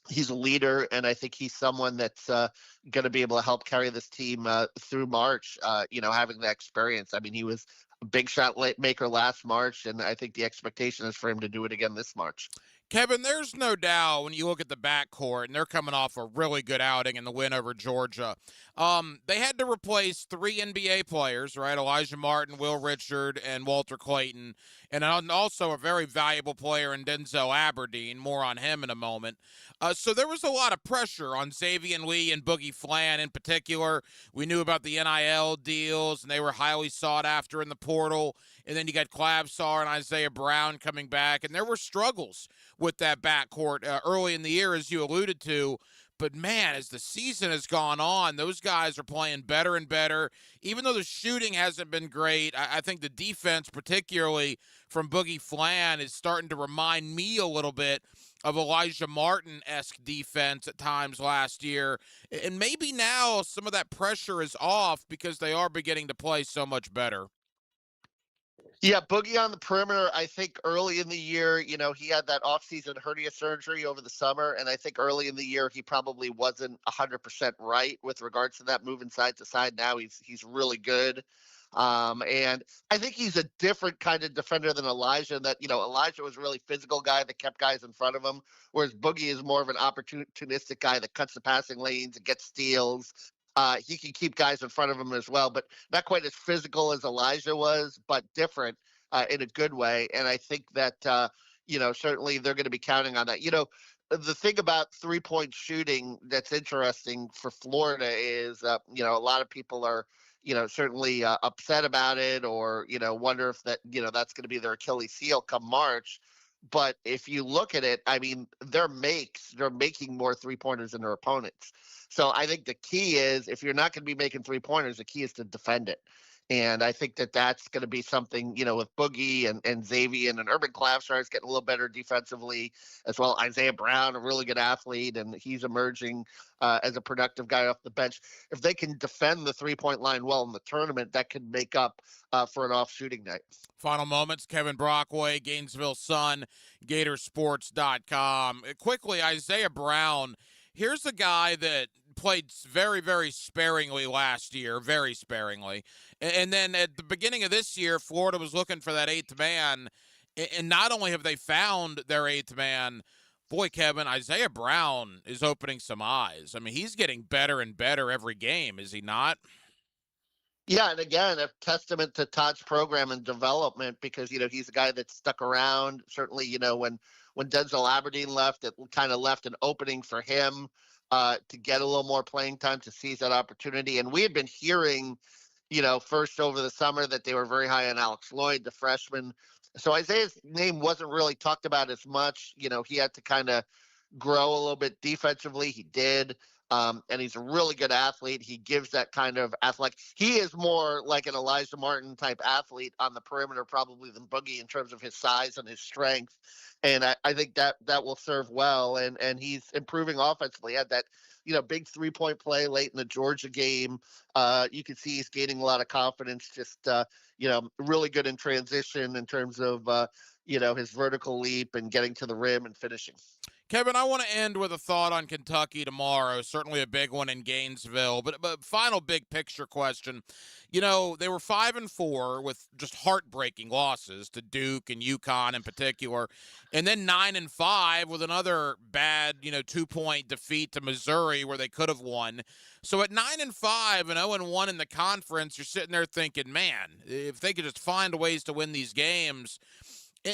He's a leader, and I think he's someone that's going to be able to help carry this team through March, having that experience. I mean, he was a big shot maker last March, and I think the expectation is for him to do it again this March. Kevin, there's no doubt when you look at the backcourt, and they're coming off a really good outing in the win over Georgia. They had to replace 3 NBA players, right? Elijah Martin, Will Richard, and Walter Clayton, and also a very valuable player in Denzel Aberdeen. More on him in a moment. So there was a lot of pressure on Xavier Lee and Boogie Flan in particular. We knew about the NIL deals, and they were highly sought after in the portal. And then you got Clavsar and Isaiah Brown coming back, and there were struggles with that backcourt early in the year, as you alluded to. But, man, as the season has gone on, those guys are playing better and better. Even though the shooting hasn't been great, I think the defense, particularly from Boogie Flan, is starting to remind me a little bit of Elijah Martin-esque defense at times last year. And maybe now some of that pressure is off because they are beginning to play so much better. Yeah, Boogie on the perimeter. I think early in the year, he had that offseason hernia surgery over the summer, and I think early in the year he probably wasn't 100% right with regards to that moving side to side. Now he's really good, and I think he's a different kind of defender than Elijah. That Elijah was a really physical guy that kept guys in front of him, whereas Boogie is more of an opportunistic guy that cuts the passing lanes and gets steals. He can keep guys in front of him as well, but not quite as physical as Elijah was, but different in a good way. And I think that, certainly they're going to be counting on that. the thing about 3-point shooting that's interesting for Florida is, a lot of people are, certainly upset about it, or, wonder if that, that's going to be their Achilles heel come March. But if you look at it, I mean, they're making more 3-pointers than their opponents. So I think the key is, if you're not going to be making 3-pointers, the key is to defend it. And I think that that's going to be something, with Boogie and Xavier and Urban Clapstar is getting a little better defensively as well. Isaiah Brown, a really good athlete, and he's emerging as a productive guy off the bench. If they can defend the 3-point line well in the tournament, that could make up for an off shooting night. Final moments, Kevin Brockway, Gainesville Sun, Gatorsports.com. Quickly, Isaiah Brown. Here's a guy that played very, very sparingly last year, very sparingly. And then at the beginning of this year, Florida was looking for that 8th man. And not only have they found their 8th man, boy, Kevin, Isaiah Brown is opening some eyes. I mean, he's getting better and better every game, is he not? Yeah, and again, a testament to Todd's program and development, because, he's a guy that stuck around. Certainly, when Denzel Aberdeen left, it kind of left an opening for him to get a little more playing time, to seize that opportunity. And we had been hearing, first over the summer, that they were very high on Alex Lloyd, the freshman. So Isaiah's name wasn't really talked about as much. He had to kind of grow a little bit defensively. He did. And he's a really good athlete. He gives that kind of athletic. He is more like an Elijah Martin type athlete on the perimeter, probably, than Boogie in terms of his size and his strength. And I think that will serve well. And he's improving offensively. He had that, big 3-point play late in the Georgia game. You can see he's gaining a lot of confidence. Just really good in transition in terms of his vertical leap and getting to the rim and finishing. Kevin, I want to end with a thought on Kentucky tomorrow. Certainly a big one in Gainesville. But final big picture question. They were 5-4 with just heartbreaking losses to Duke and UConn in particular. And then 9-5 with another bad, 2-point defeat to Missouri where they could have won. So at 9-5 and 0-1 in the conference, you're sitting there thinking, man, if they could just find ways to win these games.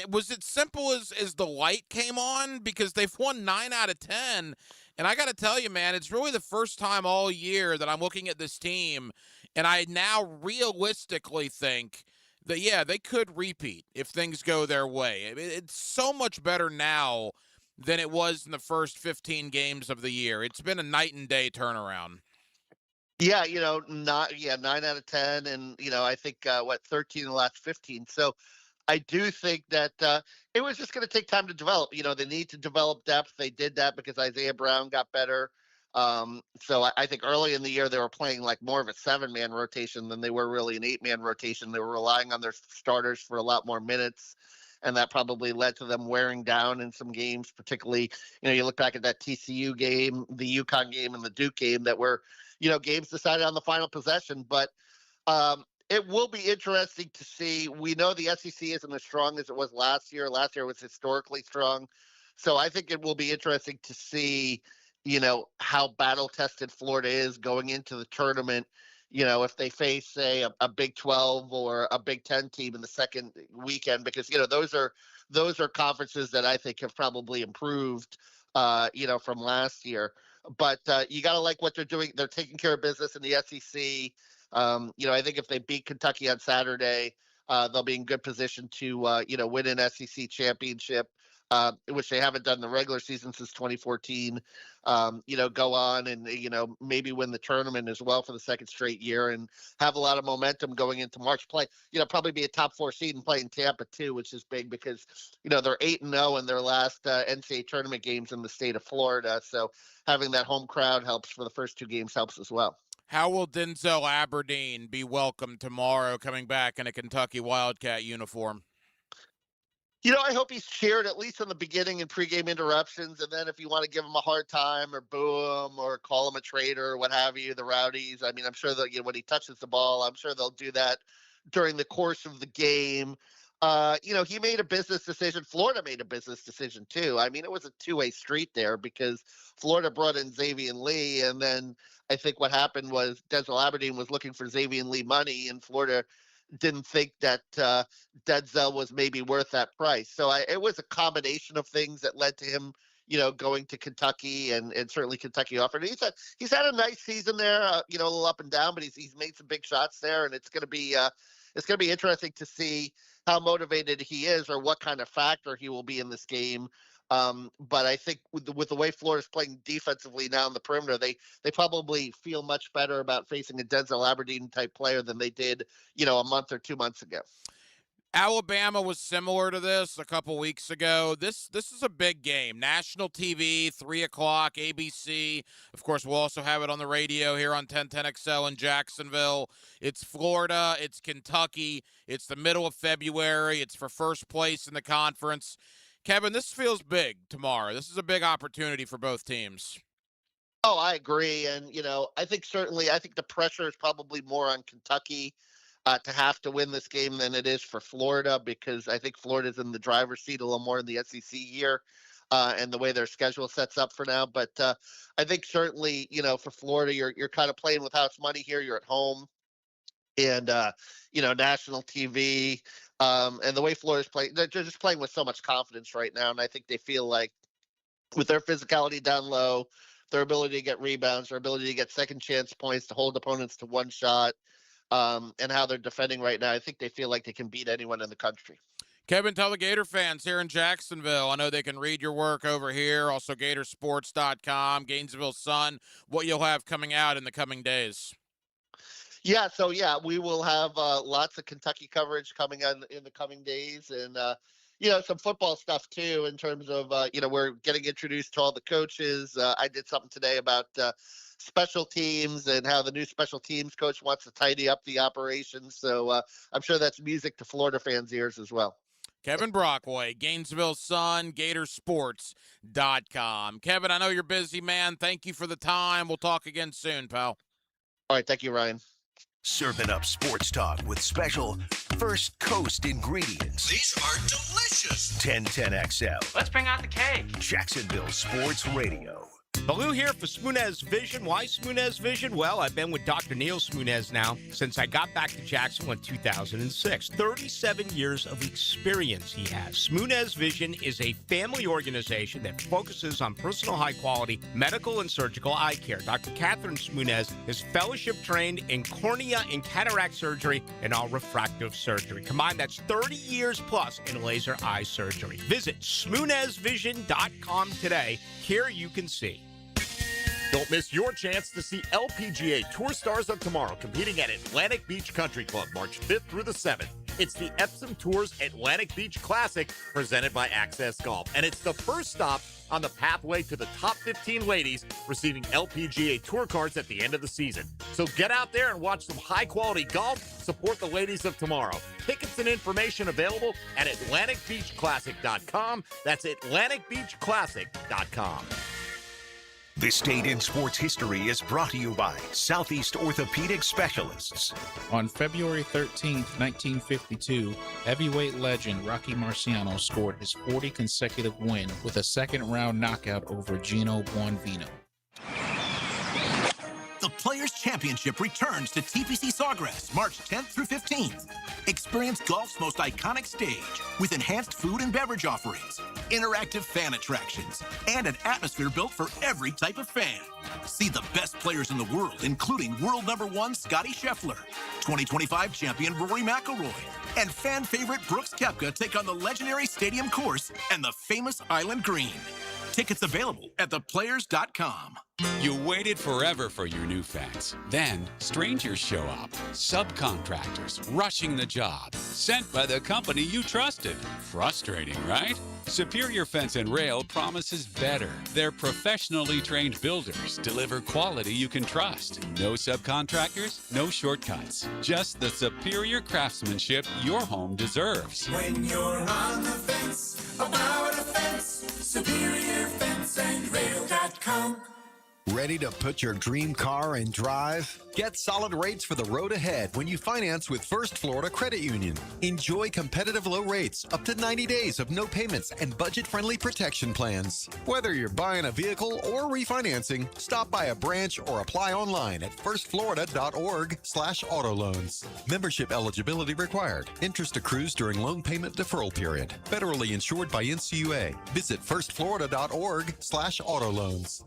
Was it simple as the light came on? Because they've won 9 out of 10. And I got to tell you, man, it's really the first time all year that I'm looking at this team, and I now realistically think that, yeah, they could repeat if things go their way. It's so much better now than it was in the first 15 games of the year. It's been a night and day turnaround. Yeah, 9 out of 10. And, I think, 13 in the last 15. So, I do think that it was just going to take time to develop. They need to develop depth. They did that because Isaiah Brown got better. So I think early in the year they were playing like more of a 7-man rotation than they were really an 8-man rotation. They were relying on their starters for a lot more minutes, and that probably led to them wearing down in some games, particularly, you look back at that TCU game, the UConn game, and the Duke game that were, games decided on the final possession. But it will be interesting to see. We know the SEC isn't as strong as it was last year. Last year was historically strong. So I think it will be interesting to see, how battle-tested Florida is going into the tournament. If they face, say, a Big 12 or a Big 10 team in the second weekend, because, those are conferences that I think have probably improved, from last year. But you got to like what they're doing. They're taking care of business in the SEC. I think if they beat Kentucky on Saturday, they'll be in good position to, win an SEC championship, which they haven't done in the regular season since 2014. Go on and, maybe win the tournament as well for the second straight year and have a lot of momentum going into March. Play, probably be a top 4 seed and play in Tampa too, which is big because, they're 8-0 in their last NCAA tournament games in the state of Florida. So having that home crowd helps for the first 2 games helps as well. How will Denzel Aberdeen be welcomed tomorrow coming back in a Kentucky Wildcat uniform? I hope he's cheered at least in the beginning and pregame interruptions. And then if you want to give him a hard time or boo him or call him a traitor or what have you, the Rowdies, I mean, I'm sure that when he touches the ball, I'm sure they'll do that during the course of the game. He made a business decision. Florida made a business decision too. I mean, it was a 2-way street there because Florida brought in Xavier Lee, and then I think what happened was Denzel Aberdeen was looking for Xavier Lee money, and Florida didn't think that Denzel was maybe worth that price. So it was a combination of things that led to him, going to Kentucky, and certainly Kentucky offered. He's had a nice season there, a little up and down, but he's made some big shots there, and it's going to be interesting to see how motivated he is or what kind of factor he will be in this game. But I think with the way Florida's playing defensively now in the perimeter, they probably feel much better about facing a Denzel Aberdeen type player than they did, a month or 2 months ago. Alabama was similar to this a couple weeks ago. This is a big game. National TV, 3 o'clock, ABC. Of course, we'll also have it on the radio here on 1010XL in Jacksonville. It's Florida. It's Kentucky. It's the middle of February. It's for first place in the conference. Kevin, this feels big tomorrow. This is a big opportunity for both teams. Oh, I agree. And, I think the pressure is probably more on Kentucky to have to win this game than it is for Florida, because I think Florida's in the driver's seat a little more in the SEC here and the way their schedule sets up for now. But I think certainly, for Florida, you're kind of playing with house money here. You're at home and, national TV and the way Florida's playing, they're just playing with so much confidence right now. And I think they feel like with their physicality down low, their ability to get rebounds, their ability to get second chance points, to hold opponents to one shot, and how they're defending right now, I think they feel like they can beat anyone in the country. Kevin, tell the Gator fans here in Jacksonville, I know they can read your work over here, also Gatorsports.com, Gainesville Sun, what you'll have coming out in the coming days. Yeah, so we will have lots of Kentucky coverage coming in the coming days, and some football stuff too, in terms of we're getting introduced to all the coaches. I did something today about special teams and how the new special teams coach wants to tidy up the operations. So I'm sure that's music to Florida fans' ears as well. Kevin Brockway, Gainesville Sun, Gatorsports.com. Kevin, I know you're busy, man. Thank you for the time. We'll talk again soon, pal. All right. Thank you, Ryan. Serving up sports talk with special First Coast ingredients. These are delicious. 1010XL. Let's bring out the cake. Jacksonville Sports Radio. Baloo here for Smoonez Vision. Why Smoonez Vision? Well, I've been with Dr. Neil Smoonez now since I got back to Jacksonville in 2006. 37 years of experience he has. Smoonez Vision is a family organization that focuses on personal high-quality medical and surgical eye care. Dr. Catherine Smoonez is fellowship trained in cornea and cataract surgery and all refractive surgery. Combined, that's 30 years plus in laser eye surgery. Visit SmoonezVision.com today. Here you can see. Don't miss your chance to see LPGA Tour Stars of Tomorrow competing at Atlantic Beach Country Club March 5th through the 7th. It's the Epsom Tours Atlantic Beach Classic presented by Access Golf, and it's the first stop on the pathway to the top 15 ladies receiving LPGA Tour cards at the end of the season. So get out there and watch some high-quality golf. Support the ladies of tomorrow. Tickets and information available at AtlanticBeachClassic.com. That's AtlanticBeachClassic.com. This Date in Sports History is brought to you by Southeast Orthopedic Specialists. On February 13th, 1952, heavyweight legend Rocky Marciano scored his 40th consecutive win with a second-round knockout over Gino Buonvino. The Players' Championship returns to TPC Sawgrass March 10th through 15th. Experience golf's most iconic stage with enhanced food and beverage offerings, interactive fan attractions, and an atmosphere built for every type of fan. See the best players in the world, including world number 1 Scotty Scheffler, 2025 champion Rory McIlroy, and fan favorite Brooks Koepka take on the legendary Stadium Course and the famous Island Green. Tickets available at theplayers.com. You waited forever for your new fence. Then strangers show up. Subcontractors rushing the job. Sent by the company you trusted. Frustrating, right? Superior Fence and Rail promises better. Their professionally trained builders deliver quality you can trust. No subcontractors, no shortcuts. Just the superior craftsmanship your home deserves. When you're on the fence, about a fence, SuperiorFenceandRail.com. Ready to put your dream car in drive? Get solid rates for the road ahead when you finance with First Florida Credit Union. Enjoy competitive low rates, up to 90 days of no payments and budget-friendly protection plans. Whether you're buying a vehicle or refinancing, stop by a branch or apply online at firstflorida.org/autoloans. Membership eligibility required. Interest accrues during loan payment deferral period. Federally insured by NCUA. Visit firstflorida.org/autoloans.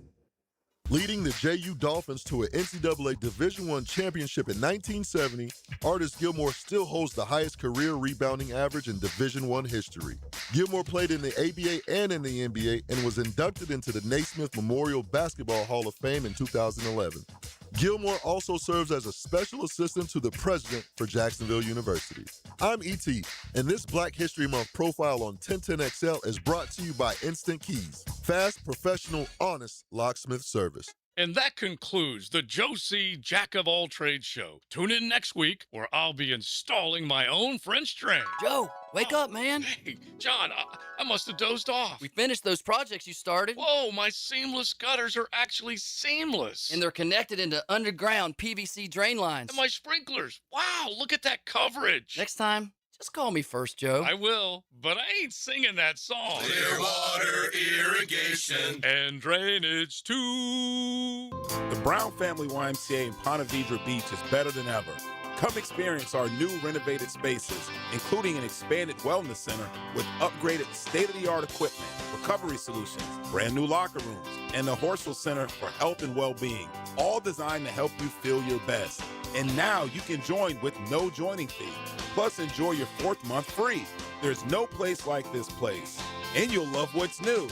Leading the JU Dolphins to an NCAA Division I championship in 1970, Artis Gilmore still holds the highest career rebounding average in Division I history. Gilmore played in the ABA and in the NBA and was inducted into the Naismith Memorial Basketball Hall of Fame in 2011. Gilmore also serves as a special assistant to the president for Jacksonville University. I'm E.T., and this Black History Month profile on 1010XL is brought to you by Instant Keys. Fast, professional, honest locksmith service. And that concludes the Joe C. Jack of All Trades show. Tune in next week where I'll be installing my own French drain. Joe, wake up, man. Hey, John, I must have dozed off. We finished those projects you started. Whoa, my seamless gutters are actually seamless. And they're connected into underground PVC drain lines. And my sprinklers. Wow, look at that coverage. Next time, just call me first, Joe. I will, but I ain't singing that song. Clearwater Irrigation and drainage too. The Brown Family YMCA in Ponte Vedra Beach is better than ever. Come experience our new renovated spaces, including an expanded wellness center with upgraded state-of-the-art equipment, recovery solutions, brand new locker rooms, and the Horsell Center for Health and Well-Being, all designed to help you feel your best. And now you can join with no joining fee. Plus, enjoy your 4th month free. There's no place like this place. And you'll love what's new.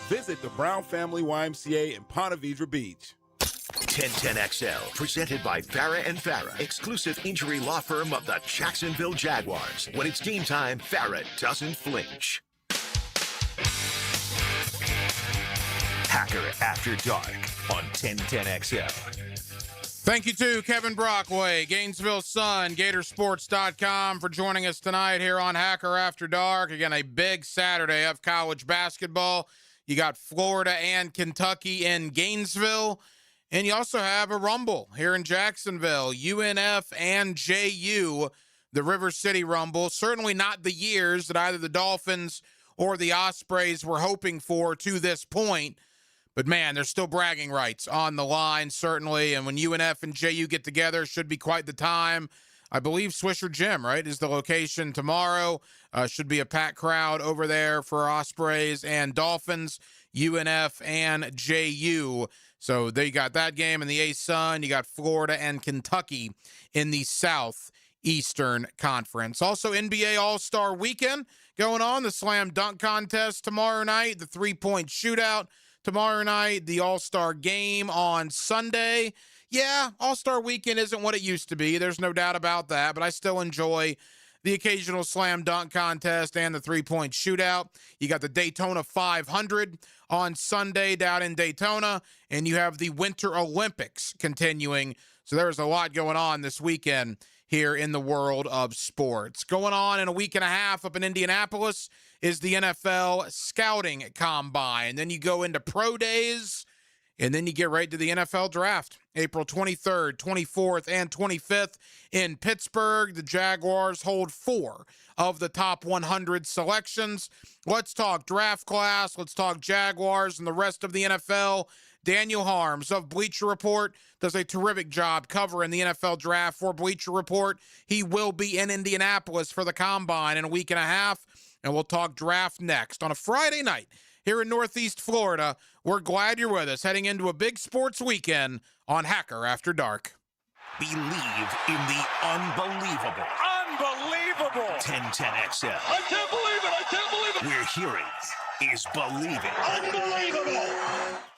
Visit the Brown Family YMCA in Ponte Vedra Beach. 1010XL, presented by Farah and Farah, exclusive injury law firm of the Jacksonville Jaguars. When it's game time, Farah doesn't flinch. Hacker After Dark on 1010XL. Thank you to Kevin Brockway, Gainesville Sun, Gatorsports.com for joining us tonight here on Hacker After Dark. Again, a big Saturday of college basketball. You got Florida and Kentucky in Gainesville, and you also have a Rumble here in Jacksonville, UNF and JU, the River City Rumble. Certainly not the years that either the Dolphins or the Ospreys were hoping for to this point. But, man, there's still bragging rights on the line, certainly. And when UNF and JU get together, should be quite the time. I believe Swisher Gym, right, is the location tomorrow. Should be a packed crowd over there for Ospreys and Dolphins, UNF and JU. So they got that game in the A-Sun. You got Florida and Kentucky in the Southeastern Conference. Also, NBA All-Star Weekend going on. The Slam Dunk Contest tomorrow night, the three-point shootout tomorrow night, the All-Star Game on Sunday. Yeah, All-Star Weekend isn't what it used to be. There's no doubt about that, but I still enjoy the occasional slam dunk contest and the three-point shootout. You got the Daytona 500 on Sunday down in Daytona, and you have the Winter Olympics continuing. So there's a lot going on this weekend here in the world of sports. Going on in a week and a half up in Indianapolis is the NFL Scouting Combine. Then you go into Pro Days, and then you get right to the NFL Draft. April 23rd, 24th, and 25th in Pittsburgh. The Jaguars hold 4 of the top 100 selections. Let's talk draft class. Let's talk Jaguars and the rest of the NFL. Daniel Harms of Bleacher Report does a terrific job covering the NFL Draft for Bleacher Report. He will be in Indianapolis for the Combine in a week and a half, and we'll talk draft next on a Friday night here in Northeast Florida. We're glad you're with us heading into a big sports weekend on Hacker After Dark. Believe in the unbelievable. Unbelievable! 1010XL. I can't believe it! I can't believe it! We're hearing is believing. Unbelievable!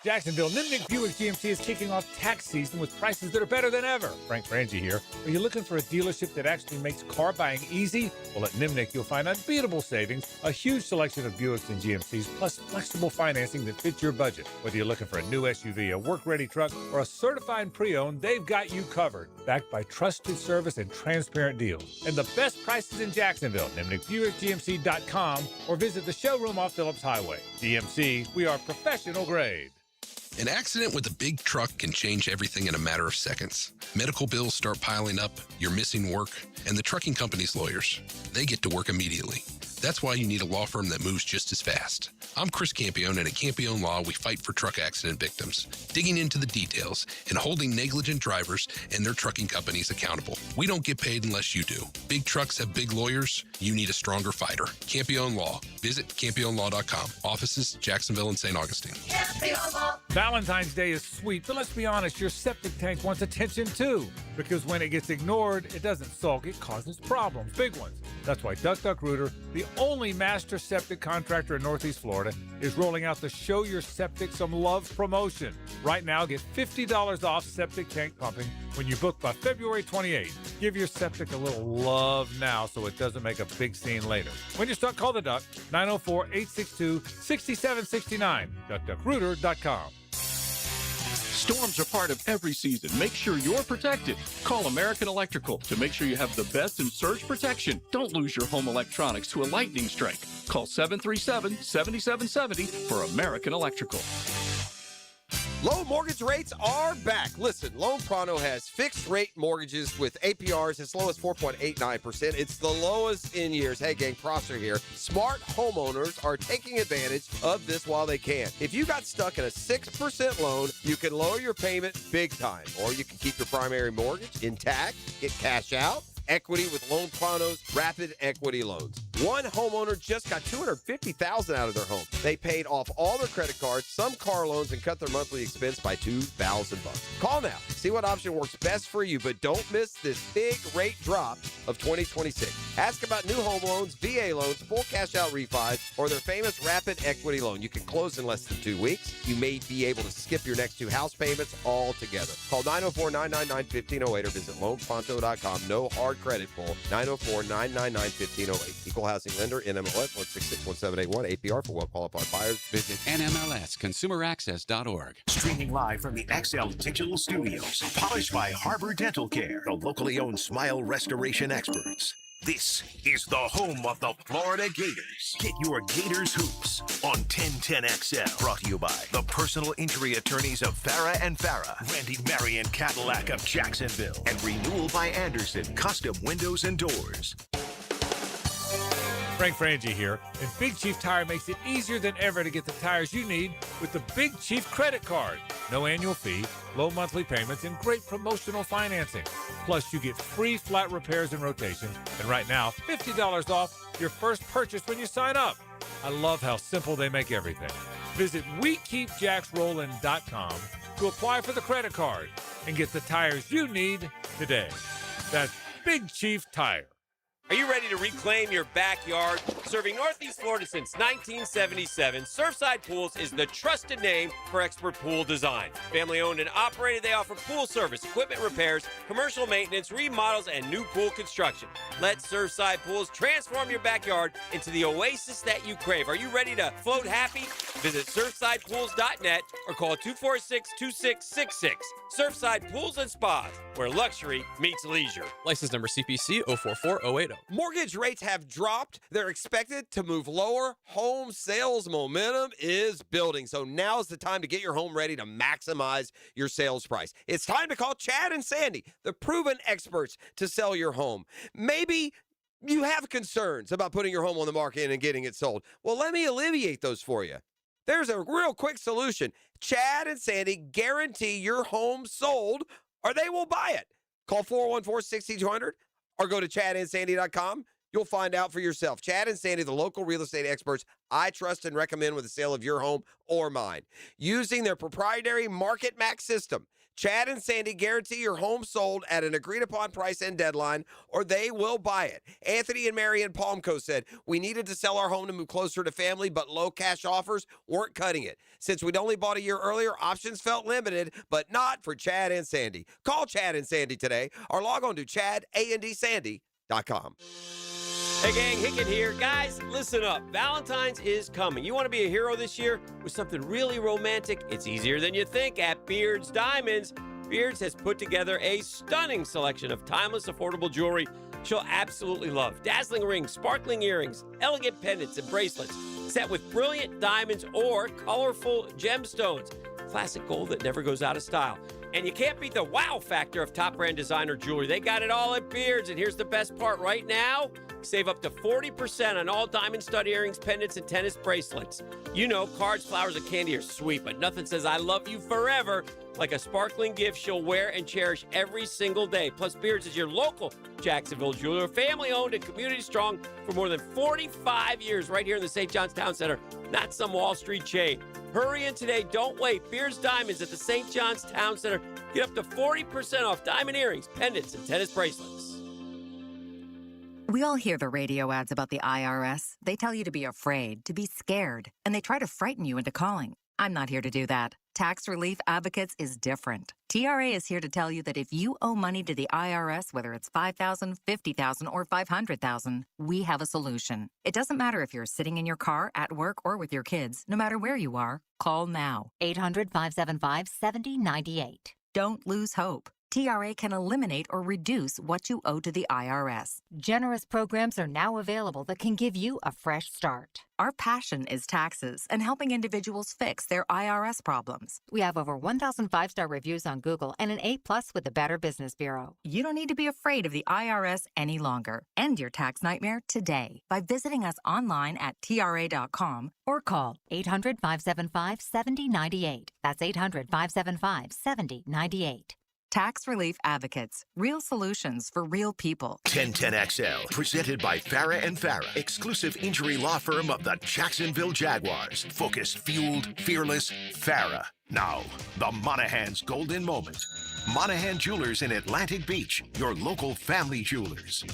Jacksonville, Nimnick Buick GMC is kicking off tax season with prices that are better than ever. Frank Frangie here. Are you looking for a dealership that actually makes car buying easy? Well, at Nimnick, you'll find unbeatable savings, a huge selection of Buicks and GMCs, plus flexible financing that fits your budget. Whether you're looking for a new SUV, a work-ready truck, or a certified pre-owned, they've got you covered. Backed by trusted service and transparent deals. And the best prices in Jacksonville. NimnickBuickGMC.com or visit the showroom off Phillips Highway. GMC, we are professional grade. An accident with a big truck can change everything in a matter of seconds. Medical bills start piling up, you're missing work, and the trucking company's lawyers, they get to work immediately. That's why you need a law firm that moves just as fast. I'm Chris Campione, and at Campione Law, we fight for truck accident victims, digging into the details and holding negligent drivers and their trucking companies accountable. We don't get paid unless you do. Big trucks have big lawyers. You need a stronger fighter. Campione Law. Visit CampioneLaw.com. Offices, Jacksonville and St. Augustine. Valentine's Day is sweet, but let's be honest, your septic tank wants attention too. Because when it gets ignored, it doesn't sulk, it causes problems, big ones. That's why Duck Duck Rooter, the only master septic contractor in Northeast Florida, is rolling out the Show Your Septic Some Love promotion. Right now, get $50 off septic tank pumping when you book by February 28th. Give your septic a little love now so it doesn't make a big scene later. When you're stuck, call the Duck, 904-862-6769, duckduckrooter.com. Storms are part of every season. Make sure you're protected. Call American Electrical to make sure you have the best in surge protection. Don't lose your home electronics to a lightning strike. Call 737-7770 for American Electrical. Low mortgage rates are back. Listen, Loan Pronto has fixed rate mortgages with APRs as low as 4.89%. It's the lowest in years. Hey, gang, Prosser here. Smart homeowners are taking advantage of this while they can. If you got stuck in a 6% loan, you can lower your payment big time, or you can keep your primary mortgage intact, get cash out, equity with Loan Pronto's rapid equity loans. One homeowner just got $250,000 out of their home. They paid off all their credit cards, some car loans, and cut their monthly expense by $2,000. Call now. See what option works best for you, but don't miss this big rate drop of 2026. Ask about new home loans, VA loans, full cash out refis, or their famous rapid equity loan. You can close in less than 2 weeks. You may be able to skip your next 2 house payments altogether. Call 904-999-1508 or visit loanpronto.com. No hard credit pull. 904-999-1508. Equal housing lender, NMLS 1661781. APR for well-qualified buyers. Visit NMLSconsumeraccess.org. Streaming live from the XL Digital Studios. Polished by Harbor Dental Care, the locally owned smile restoration experts. This is the home of the Florida Gators. Get your Gators hoops on 1010XL. Brought to you by the personal injury attorneys of Farah and Farah, Randy Marion Cadillac of Jacksonville, and Renewal by Anderson Custom Windows and Doors. Frank Frangie here, and Big Chief Tire makes it easier than ever to get the tires you need with the Big Chief credit card. No annual fee, low monthly payments, and great promotional financing. Plus, you get free flat repairs and rotations, and right now, $50 off your first purchase when you sign up. I love how simple they make everything. Visit WeKeepJacksRollin.com to apply for the credit card and get the tires you need today. That's Big Chief Tire. Are you ready to reclaim your backyard? Serving Northeast Florida since 1977, Surfside Pools is the trusted name for expert pool design. Family owned and operated, they offer pool service, equipment repairs, commercial maintenance, remodels, and new pool construction. Let Surfside Pools transform your backyard into the oasis that you crave. Are you ready to float happy? Visit surfsidepools.net or call 246-2666. Surfside Pools and Spas, where luxury meets leisure. License number CPC 044080. Mortgage rates have dropped. They're expected to move lower. Home sales momentum is building. So now's the time to get your home ready to maximize your sales price. It's time to call Chad and Sandy, the proven experts to sell your home. Maybe you have concerns about putting your home on the market and getting it sold. Well, let me alleviate those for you. There's a real quick solution. Chad and Sandy guarantee your home sold or they will buy it. Call 414-6200 or go to chadandsandy.com. You'll find out for yourself. Chad and Sandy, the local real estate experts I trust and recommend with the sale of your home or mine. Using their proprietary Market Max system, Chad and Sandy guarantee your home sold at an agreed-upon price and deadline, or they will buy it. Anthony and Mary in Palmco said, we needed to sell our home to move closer to family, but low cash offers weren't cutting it. Since we'd only bought a year earlier, options felt limited, but not for Chad and Sandy. Call Chad and Sandy today, or log on to chadandsandy.com. Hey gang, Hicken here. Guys, listen up. Valentine's is coming. You want to be a hero this year with something really romantic? It's easier than you think at Beards Diamonds. Beards has put together a stunning selection of timeless, affordable jewelry she'll absolutely love. Dazzling rings, sparkling earrings, elegant pendants and bracelets set with brilliant diamonds or colorful gemstones. classic gold that never goes out of style. And you can't beat the wow factor of top brand designer jewelry. They got it all at Beards. And here's the best part right now. Save up to 40% on all diamond stud earrings, pendants, and tennis bracelets. You know, cards, flowers, and candy are sweet, but nothing says I love you forever like a sparkling gift she'll wear and cherish every single day. Plus, Beards is your local Jacksonville jeweler, family-owned and community-strong for more than 45 years right here in the St. John's Town Center, not some Wall Street chain. Hurry in today. Don't wait. Beards Diamonds at the St. John's Town Center. Get up to 40% off diamond earrings, pendants, and tennis bracelets. We all hear the radio ads about the IRS. They tell you to be afraid, to be scared, and they try to frighten you into calling. I'm not here to do that. Tax Relief Advocates is different. TRA is here to tell you that if you owe money to the IRS, whether it's $5,000, $50,000, or $500,000, we have a solution. It doesn't matter if you're sitting in your car, at work, or with your kids. No matter where you are, call now. 800-575-7098. Don't lose hope. TRA can eliminate or reduce what you owe to the IRS. Generous programs are now available that can give you a fresh start. Our passion is taxes and helping individuals fix their IRS problems. We have over 1,000 5-star reviews on Google and an A+ with the Better Business Bureau. You don't need to be afraid of the IRS any longer. End your tax nightmare today by visiting us online at TRA.com or call 800-575-7098. That's 800-575-7098. Tax Relief Advocates. Real solutions for real people. 1010XL, presented by Farah and Farah, exclusive injury law firm of the Jacksonville Jaguars. Focused, fueled, fearless, Farah. Now, the Monahan's golden moment. Monahan Jewelers in Atlantic Beach, your local family jewelers.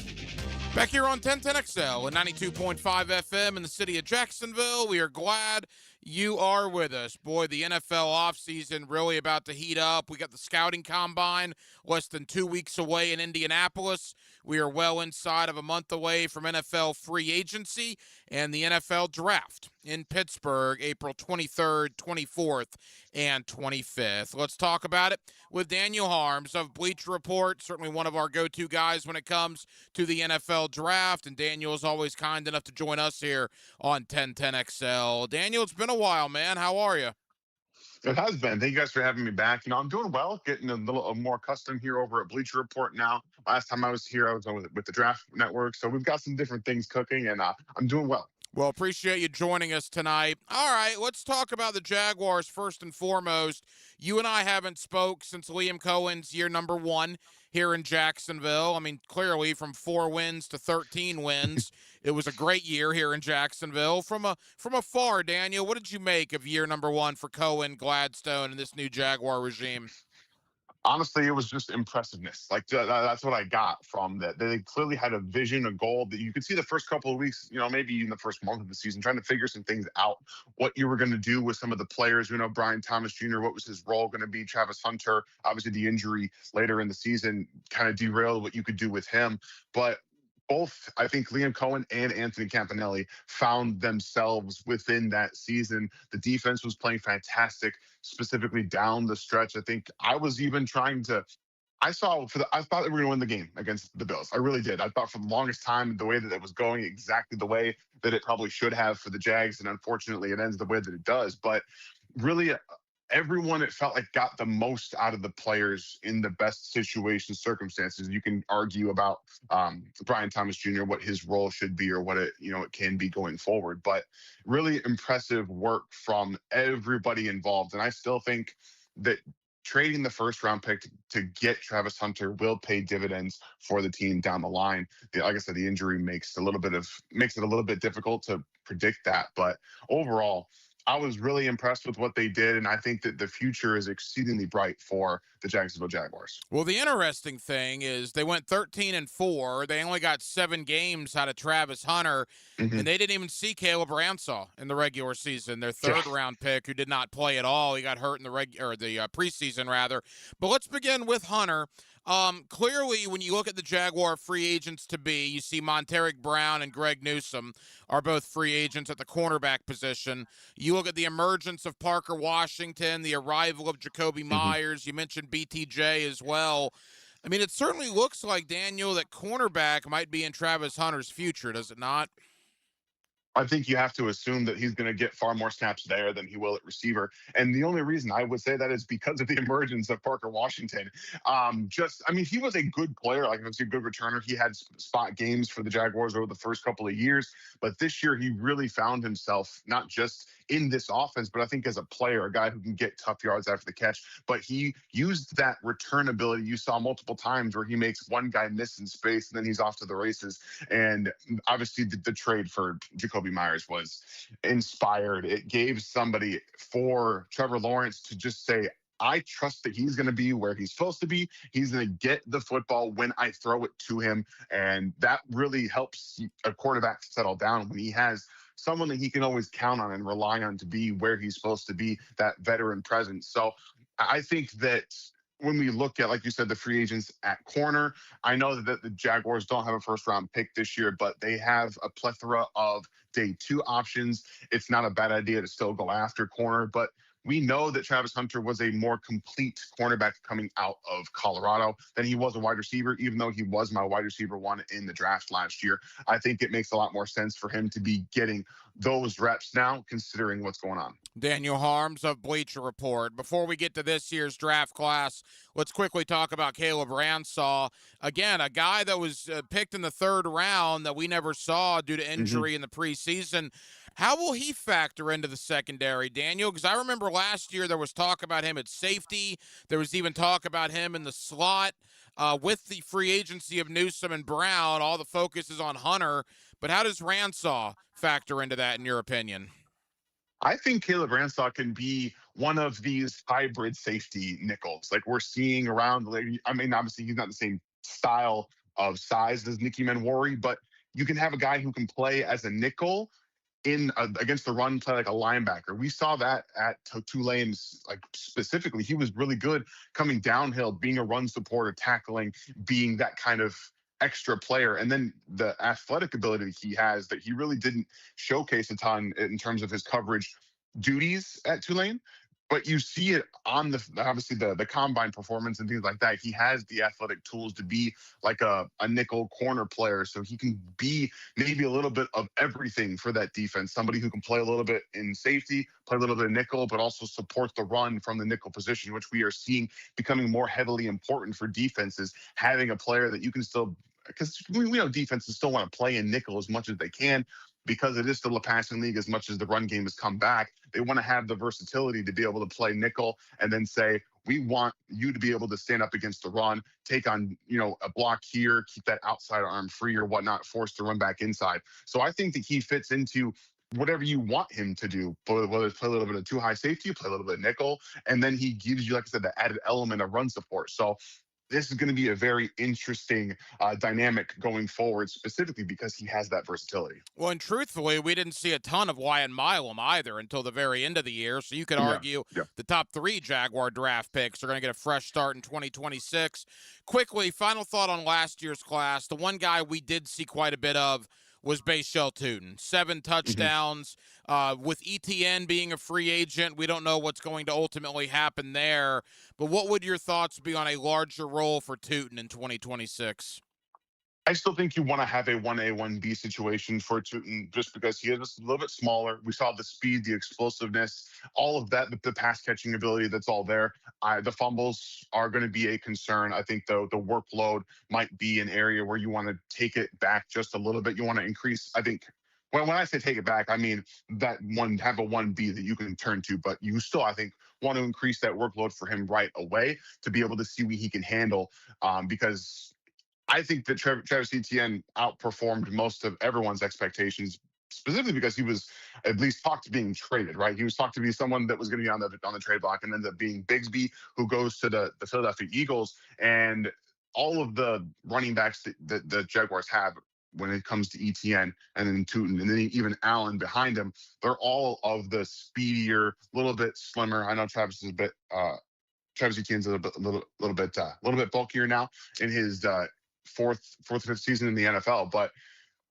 Back here on 1010XL and 92.5 FM in the city of Jacksonville, we are glad you are with us. Boy, the NFL offseason really about to heat up. We got the scouting combine less than 2 weeks away in Indianapolis. We are well inside of a month away from NFL free agency and the NFL draft in Pittsburgh, April 23rd, 24th, and 25th. Let's talk about it with Daniel Harms of Bleacher Report, certainly one of our go-to guys when it comes to the NFL draft, and Daniel is always kind enough to join us here on 1010XL. Daniel, it's been a while, man. How are you? It has been. Thank you guys for having me back. I'm doing well, getting a little more accustomed here over at Bleacher Report now. Last time I was here, I was with the Draft Network, so we've got some different things cooking, and I'm doing well. Well, appreciate you joining us tonight. All right, let's talk about the Jaguars first and foremost. You and I haven't spoke since Liam Cohen's year number 1 here in Jacksonville. I mean, clearly from 4 wins to 13 wins, it was a great year here in Jacksonville. From afar, Daniel, what did you make of year number 1 for Cohen, Gladstone, and this new Jaguar regime? Honestly, it was just impressiveness. Like that's what I got from that. They clearly had a vision, a goal that you could see the first couple of weeks, maybe even the first month of the season, trying to figure some things out, what you were going to do with some of the players. Brian Thomas Jr., what was his role going to be? Travis Hunter, obviously the injury later in the season kind of derailed what you could do with him. But both, I think Liam Cohen and Anthony Campanelli found themselves within that season. The defense was playing fantastic, specifically down the stretch. I think I was even I thought that we were going to win the game against the Bills. I really did. I thought for the longest time the way that it was going exactly the way that it probably should have for the Jags, and unfortunately it ends the way that it does. But really, everyone, it felt like, got the most out of the players in the best situation, circumstances. You can argue about Brian Thomas Jr., what his role should be or what it can be going forward. But really impressive work from everybody involved. And I still think that trading the first-round pick to get Travis Hunter will pay dividends for the team down the line. Like I said, the injury makes it a little bit difficult to predict that. But overall, I was really impressed with what they did, and I think that the future is exceedingly bright for the Jacksonville Jaguars. Well, the interesting thing is they went 13-4. They only got 7 games out of Travis Hunter, and they didn't even see Caleb Ransaw in the regular season, their third-round pick, who did not play at all. He got hurt in the preseason, rather. But let's begin with Hunter. Clearly, when you look at the Jaguar free agents to be, you see Monteric Brown and Greg Newsome are both free agents at the cornerback position. You look at the emergence of Parker Washington, the arrival of Jacoby Myers. You mentioned BTJ as well. I mean, it certainly looks like, Daniel, that cornerback might be in Travis Hunter's future, does it not? I think you have to assume that he's going to get far more snaps there than he will at receiver. And the only reason I would say that is because of the emergence of Parker Washington. He was a good player. Like, he was a good returner. He had spot games for the Jaguars over the first couple of years. But this year, he really found himself not just in this offense, but I think as a player, a guy who can get tough yards after the catch. But he used that return ability. You saw multiple times where he makes one guy miss in space, and then he's off to the races. And obviously, the trade for Jacoby Myers was inspired. It gave somebody for Trevor Lawrence to just say, I trust that he's going to be where he's supposed to be. He's going to get the football when I throw it to him. And that really helps a quarterback settle down when he has someone that he can always count on and rely on to be where he's supposed to be, that veteran presence. So I think that when we look at, like you said, the free agents at corner, I know that the Jaguars don't have a first-round pick this year, but they have a plethora of day 2 options. It's not a bad idea to still go after corner, but we know that Travis Hunter was a more complete cornerback coming out of Colorado than he was a wide receiver, even though he was my wide receiver 1 in the draft last year. I think it makes a lot more sense for him to be getting those reps now, considering what's going on. Daniel Harms of Bleacher Report. Before we get to this year's draft class, let's quickly talk about Caleb Ransaw. Again, a guy that was picked in the 3rd round that we never saw due to injury in the preseason. How will he factor into the secondary, Daniel? Because I remember last year there was talk about him at safety. There was even talk about him in the slot. With the free agency of Newsome and Brown, all the focus is on Hunter. But how does Ransaw factor into that, in your opinion? I think Caleb Ransaw can be one of these hybrid safety nickels like we're seeing around. Obviously, he's not the same style of size as Nicky Manwari, but you can have a guy who can play as a nickel against the run, play like a linebacker. We saw that at Tulane, specifically. He was really good coming downhill, being a run supporter, tackling, being that kind of extra player. And then the athletic ability he has that he really didn't showcase a ton in terms of his coverage duties at Tulane. But you see it on the combine performance and things like that. He has the athletic tools to be like a nickel corner player. So he can be maybe a little bit of everything for that defense. Somebody who can play a little bit in safety, play a little bit of nickel, but also support the run from the nickel position, which we are seeing becoming more heavily important for defenses. Having a player that you can still, because we know defenses still want to play in nickel as much as they can, because it is still a passing league as much as the run game has come back. They want to have the versatility to be able to play nickel and then say, we want you to be able to stand up against the run, take on, a block here, keep that outside arm free or whatnot, force the run back inside. So I think that he fits into whatever you want him to do, whether it's play a little bit of too high safety, play a little bit of nickel, and then he gives you, like I said, the added element of run support. So this is going to be a very interesting dynamic going forward, specifically because he has that versatility. Well, and truthfully, we didn't see a ton of Wyatt Milam either until the very end of the year. So you could argue the top 3 Jaguar draft picks are going to get a fresh start in 2026. Quickly, final thought on last year's class. The one guy we did see quite a bit of was Bashal Tutin. 7 touchdowns. With ETN being a free agent, we don't know what's going to ultimately happen there. But what would your thoughts be on a larger role for Tutin in 2026? I still think you want to have a 1A, 1B situation for Tutin just because he is a little bit smaller. We saw the speed, the explosiveness, all of that, the pass-catching ability that's all there. The fumbles are going to be a concern. I think, though, the workload might be an area where you want to take it back just a little bit. You want to increase, I think, when I say take it back, I mean that have a 1B that you can turn to, but you still, I think, want to increase that workload for him right away to be able to see what he can handle because I think that Travis Etienne outperformed most of everyone's expectations, specifically because he was at least talked to being traded, right? He was talked to be someone that was going to be on the trade block and ended up being Bigsby, who goes to the Philadelphia Eagles. And all of the running backs that the Jaguars have when it comes to ETN and then Tutin and then even Allen behind him, they're all of the speedier, little bit slimmer. I know Travis is a bit, Travis Etienne's a little bit bulkier now in his fourth, fifth season in the NFL. But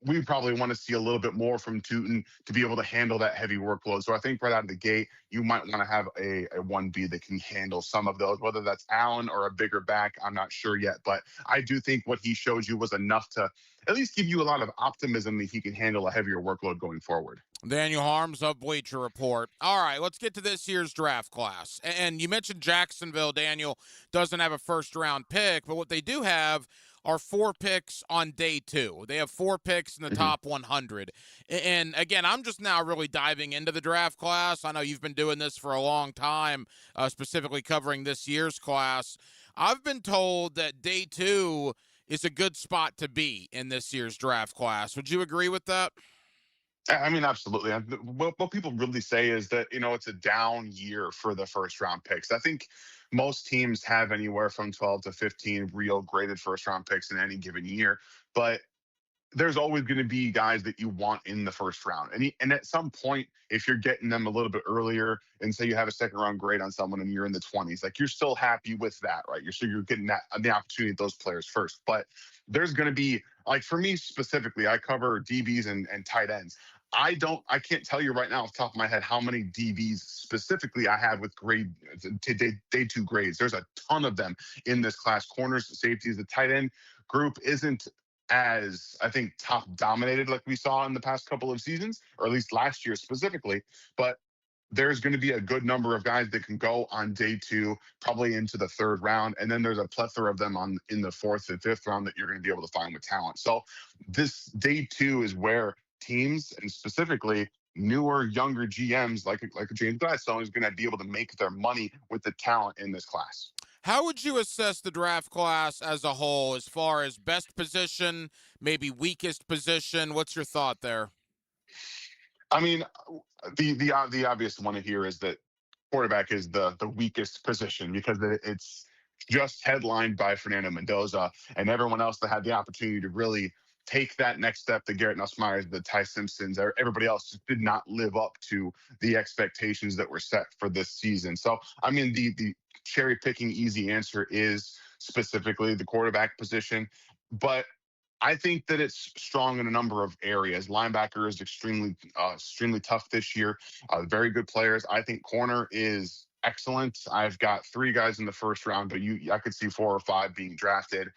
we probably want to see a little bit more from Tootin to be able to handle that heavy workload. So I think right out of the gate, you might want to have a 1B that can handle some of those, whether that's Allen or a bigger back. I'm not sure yet, but I do think what he showed you was enough to at least give you a lot of optimism that he can handle a heavier workload going forward. Daniel Harms of Bleacher Report. All right, let's get to this year's draft class. And you mentioned Jacksonville, Daniel, doesn't have a first-round pick, but what they do have are 4 picks on day 2. They have 4 picks in the top 100. And again, I'm just now really diving into the draft class. I know you've been doing this for a long time, specifically covering this year's class. I've been told that day 2 is a good spot to be in this year's draft class. Would you agree with that? I mean, absolutely. What people really say is that, it's a down year for the first round picks. I think most teams have anywhere from 12 to 15 real graded first round picks in any given year, but there's always going to be guys that you want in the first round. And at some point, if you're getting them a little bit earlier and say you have a second round grade on someone and you're in the 20s, like you're still happy with that, right? You're getting the opportunity of those players first. But there's going to be, like for me specifically, I cover DBs and tight ends. I can't tell you right now off the top of my head how many DBs specifically I have with day 2 grades. There's a ton of them in this class. Corners, safeties, the tight end group isn't as, I think, top dominated like we saw in the past couple of seasons, or at least last year specifically. But there's going to be a good number of guys that can go on day 2, probably into the 3rd round. And then there's a plethora of them in the 4th and 5th round that you're going to be able to find with talent. So this day 2 is where teams, and specifically newer, younger GMs like a James Gladstone, is going to be able to make their money with the talent in this class. How would you assess the draft class as a whole, as far as best position, maybe weakest position? What's your thought there? I mean, the obvious one here is that quarterback is the weakest position, because it's just headlined by Fernando Mendoza, and everyone else that had the opportunity to really take that next step, the Garrett Nussmeyers, the Ty Simpsons, everybody else just did not live up to the expectations that were set for this season. So, I mean, the cherry picking easy answer is specifically the quarterback position, but I think that it's strong in a number of areas. Linebacker is extremely tough this year. Very good players. I think corner is excellent. I've got 3 guys in the first round, but I could see 4 or 5 being drafted.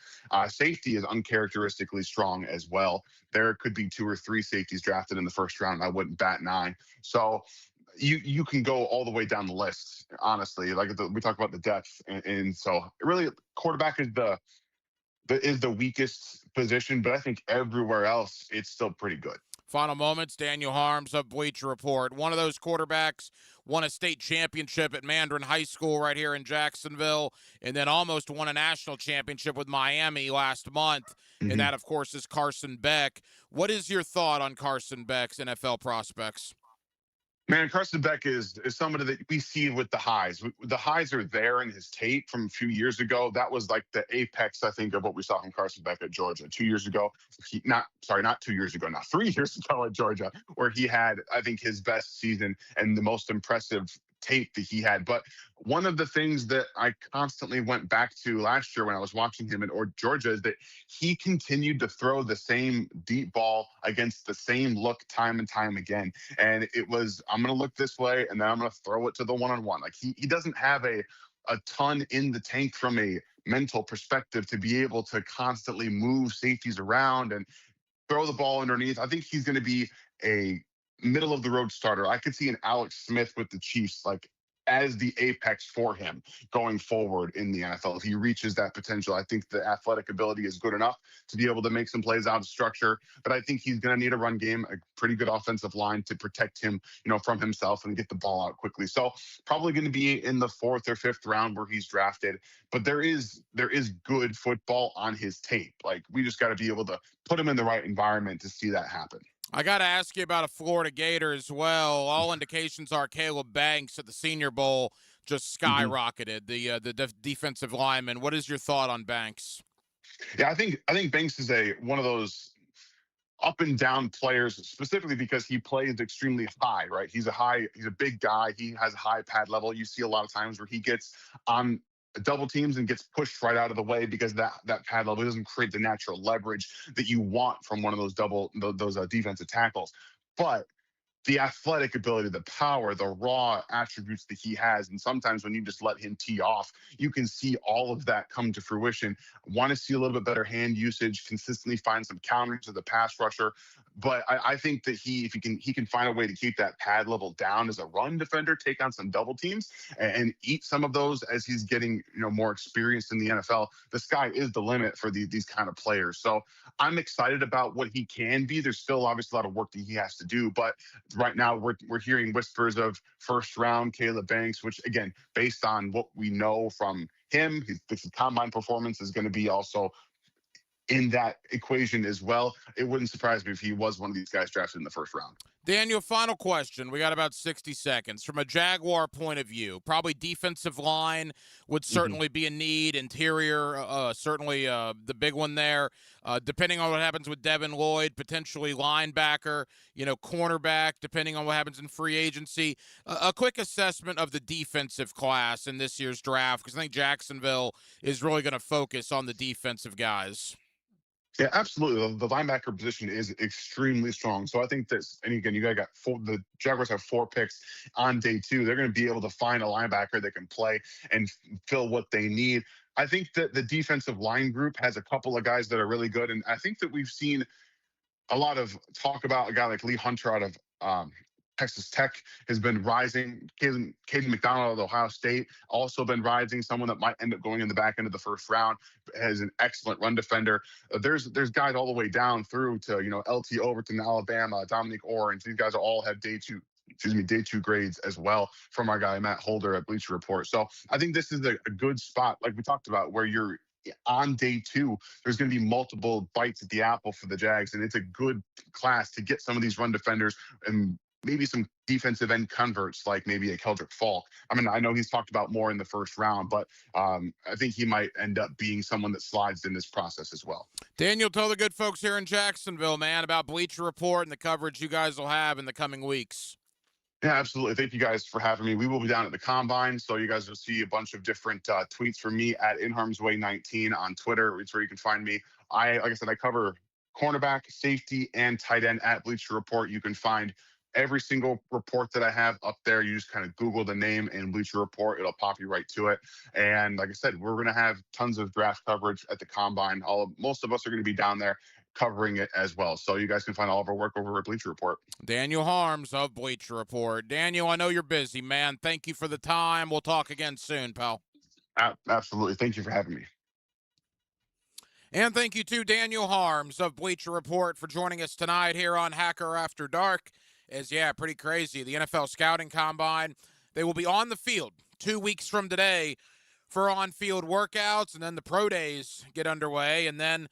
Safety is uncharacteristically strong as well. There could be 2 or 3 safeties drafted in the first round. I wouldn't bat an eye. So you can go all the way down the list, honestly. Like we talk about the depth, and so really quarterback is the weakest position, but I think everywhere else it's still pretty good. Final moments, Daniel Harms of Bleacher Report. One of those quarterbacks won a state championship at Mandarin High School right here in Jacksonville, and then almost won a national championship with Miami last month. And that, of course, is Carson Beck. What is your thought on Carson Beck's NFL prospects? Man, Carson Beck is somebody that we see with the highs. The highs are there in his tape from a few years ago. That was like the apex, I think, of what we saw from Carson Beck at Georgia 2 years ago. Not 2 years ago, now 3 years ago at Georgia, where he had, I think, his best season and the most impressive tape that he had. But one of the things that I constantly went back to last year when I was watching him at Georgia is that he continued to throw the same deep ball against the same look time and time again. And it was, I'm going to look this way, and then I'm going to throw it to the one-on-one. Like he doesn't have a ton in the tank from a mental perspective to be able to constantly move safeties around and throw the ball underneath. I think he's going to be a middle of the road starter. I could see an Alex Smith with the Chiefs, like as the apex for him going forward in the NFL. If he reaches that potential, I think the athletic ability is good enough to be able to make some plays out of structure, but I think he's going to need a run game, a pretty good offensive line to protect him, from himself and get the ball out quickly. So probably going to be in the 4th or 5th round where he's drafted, but there is good football on his tape. Like we just got to be able to put him in the right environment to see that happen. I got to ask you about a Florida Gator as well. All indications are Caleb Banks at the Senior Bowl just skyrocketed, the defensive lineman. What is your thought on Banks? Yeah, I think Banks is one of those up and down players, specifically because he plays extremely high, right? He's a big guy. He has a high pad level. You see a lot of times where he gets on double teams and gets pushed right out of the way because that pad level doesn't create the natural leverage that you want from one of those defensive tackles. But the athletic ability, the power, the raw attributes that he has. And sometimes when you just let him tee off, you can see all of that come to fruition. Want to see a little bit better hand usage, consistently find some counters to the pass rusher. But I think that he can find a way to keep that pad level down as a run defender, take on some double teams, and eat some of those as he's getting more experienced in the NFL. The sky is the limit for these kind of players. So I'm excited about what he can be. There's still obviously a lot of work that he has to do, but right now we're hearing whispers of first round Caleb Banks, which again, based on what we know from him, his combine performance is going to be also in that equation as well. It wouldn't surprise me if he was one of these guys drafted in the first round. Daniel, final question. We got about 60 seconds. From a Jaguar point of view, probably defensive line would certainly be a need. Interior, certainly the big one there. Depending on what happens with Devin Lloyd, potentially linebacker, cornerback, depending on what happens in free agency. A quick assessment of the defensive class in this year's draft, because I think Jacksonville is really going to focus on the defensive guys. Yeah, absolutely. The linebacker position is extremely strong. So I think that, and again, the Jaguars have 4 picks on day 2. They're going to be able to find a linebacker that can play and fill what they need. I think that the defensive line group has a couple of guys that are really good. And I think that we've seen a lot of talk about a guy like Lee Hunter out of Texas Tech has been rising. Caden McDonald of Ohio State also been rising. Someone that might end up going in the back end of the first round, has an excellent run defender. There's guys all the way down through to LT Overton, Alabama, Dominic Orange. These guys all have day two grades as well from our guy Matt Holder at Bleacher Report. So I think this is a good spot, like we talked about, where you're on day 2, there's going to be multiple bites at the apple for the Jags, and it's a good class to get some of these run defenders and maybe some defensive end converts, like maybe a Keldrick Falk. I mean, I know he's talked about more in the first round, but I think he might end up being someone that slides in this process as well. Daniel, tell the good folks here in Jacksonville, man, about Bleacher Report and the coverage you guys will have in the coming weeks. Yeah, absolutely. Thank you guys for having me. We will be down at the Combine, so you guys will see a bunch of different tweets from me at InHarmsWay19 on Twitter. It's where you can find me. Like I said, I cover cornerback, safety, and tight end at Bleacher Report. You can find every single report that I have up there. You just kind of Google the name and Bleacher Report. It'll pop you right to it. And like I said, we're going to have tons of draft coverage at the Combine. Most of us are going to be down there covering it as well. So you guys can find all of our work over at Bleacher Report. Daniel Harms of Bleacher Report. Daniel, I know you're busy, man. Thank you for the time. We'll talk again soon, pal. Absolutely. Thank you for having me. And thank you to Daniel Harms of Bleacher Report for joining us tonight here on Hacker After Dark. Pretty crazy. The NFL Scouting Combine, they will be on the field 2 weeks from today for on-field workouts, and then the pro days get underway, and then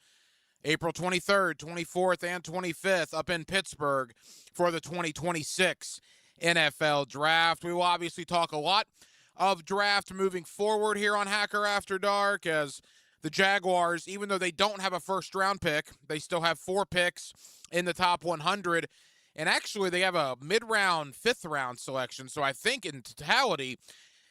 April 23rd, 24th, and 25th up in Pittsburgh for the 2026 NFL Draft. We will obviously talk a lot of draft moving forward here on Hacker After Dark, as the Jaguars, even though they don't have a first-round pick, they still have 4 picks in the top 100. And actually, they have a mid-round, 5th-round selection. So I think in totality,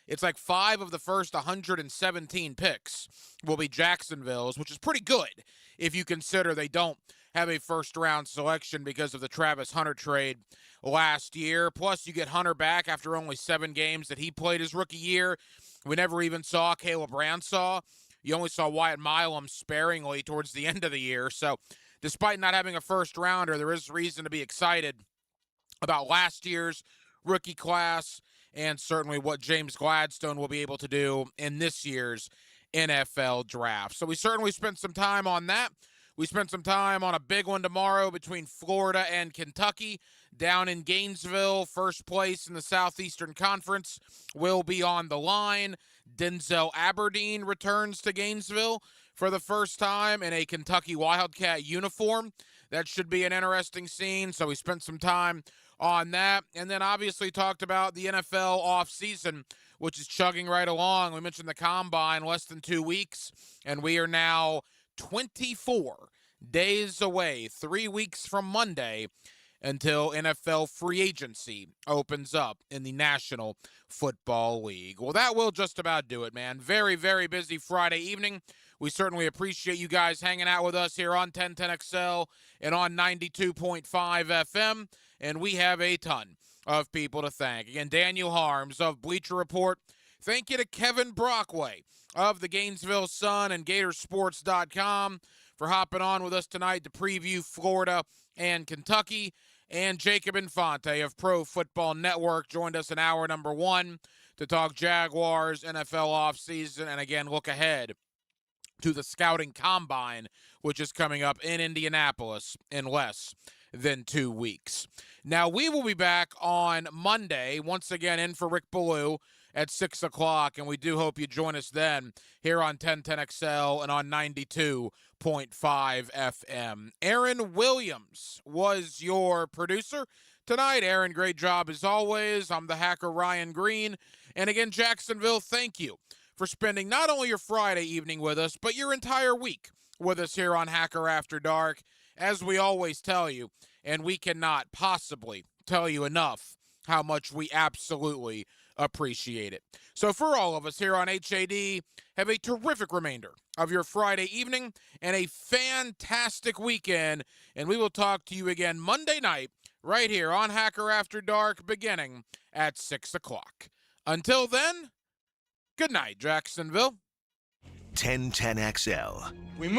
it's like 5 of the first 117 picks will be Jacksonville's, which is pretty good if you consider they don't have a first-round selection because of the Travis Hunter trade last year. Plus, you get Hunter back after only 7 games that he played his rookie year. We never even saw Caleb Ransaw. You only saw Wyatt Milam sparingly towards the end of the year. So despite not having a first-rounder, there is reason to be excited about last year's rookie class and certainly what James Gladstone will be able to do in this year's NFL Draft. So we certainly spent some time on that. We spent some time on a big one tomorrow between Florida and Kentucky down in Gainesville. First place in the Southeastern Conference will be on the line. Denzel Aberdeen returns to Gainesville for the first time in a Kentucky Wildcat uniform. That should be an interesting scene, so we spent some time on that. And then obviously talked about the NFL offseason, which is chugging right along. We mentioned the Combine, less than 2 weeks, and we are now 24 days away, 3 weeks from Monday, until NFL free agency opens up in the National Football League. Well, that will just about do it, man. Very, very busy Friday evening. We certainly appreciate you guys hanging out with us here on 1010XL and on 92.5 FM, and we have a ton of people to thank. Again, Daniel Harms of Bleacher Report. Thank you to Kevin Brockway of the Gainesville Sun and Gatorsports.com for hopping on with us tonight to preview Florida and Kentucky. And Jacob Infante of Pro Football Network joined us in hour number 1 to talk Jaguars, NFL offseason, and again, look ahead to the Scouting Combine, which is coming up in Indianapolis in less than 2 weeks. Now, we will be back on Monday, once again in for Rick Ballou at 6 o'clock, and we do hope you join us then here on 1010XL and on 92.5 FM. Aaron Williams was your producer tonight. Aaron, great job as always. I'm the hacker Ryan Green. And again, Jacksonville, thank you for spending not only your Friday evening with us, but your entire week with us here on Hacker After Dark. As we always tell you, and we cannot possibly tell you enough how much we absolutely appreciate it. So for all of us here on HAD, have a terrific remainder of your Friday evening and a fantastic weekend. And we will talk to you again Monday night right here on Hacker After Dark beginning at 6 o'clock. Until then, good night, Jacksonville. 1010XL. We move.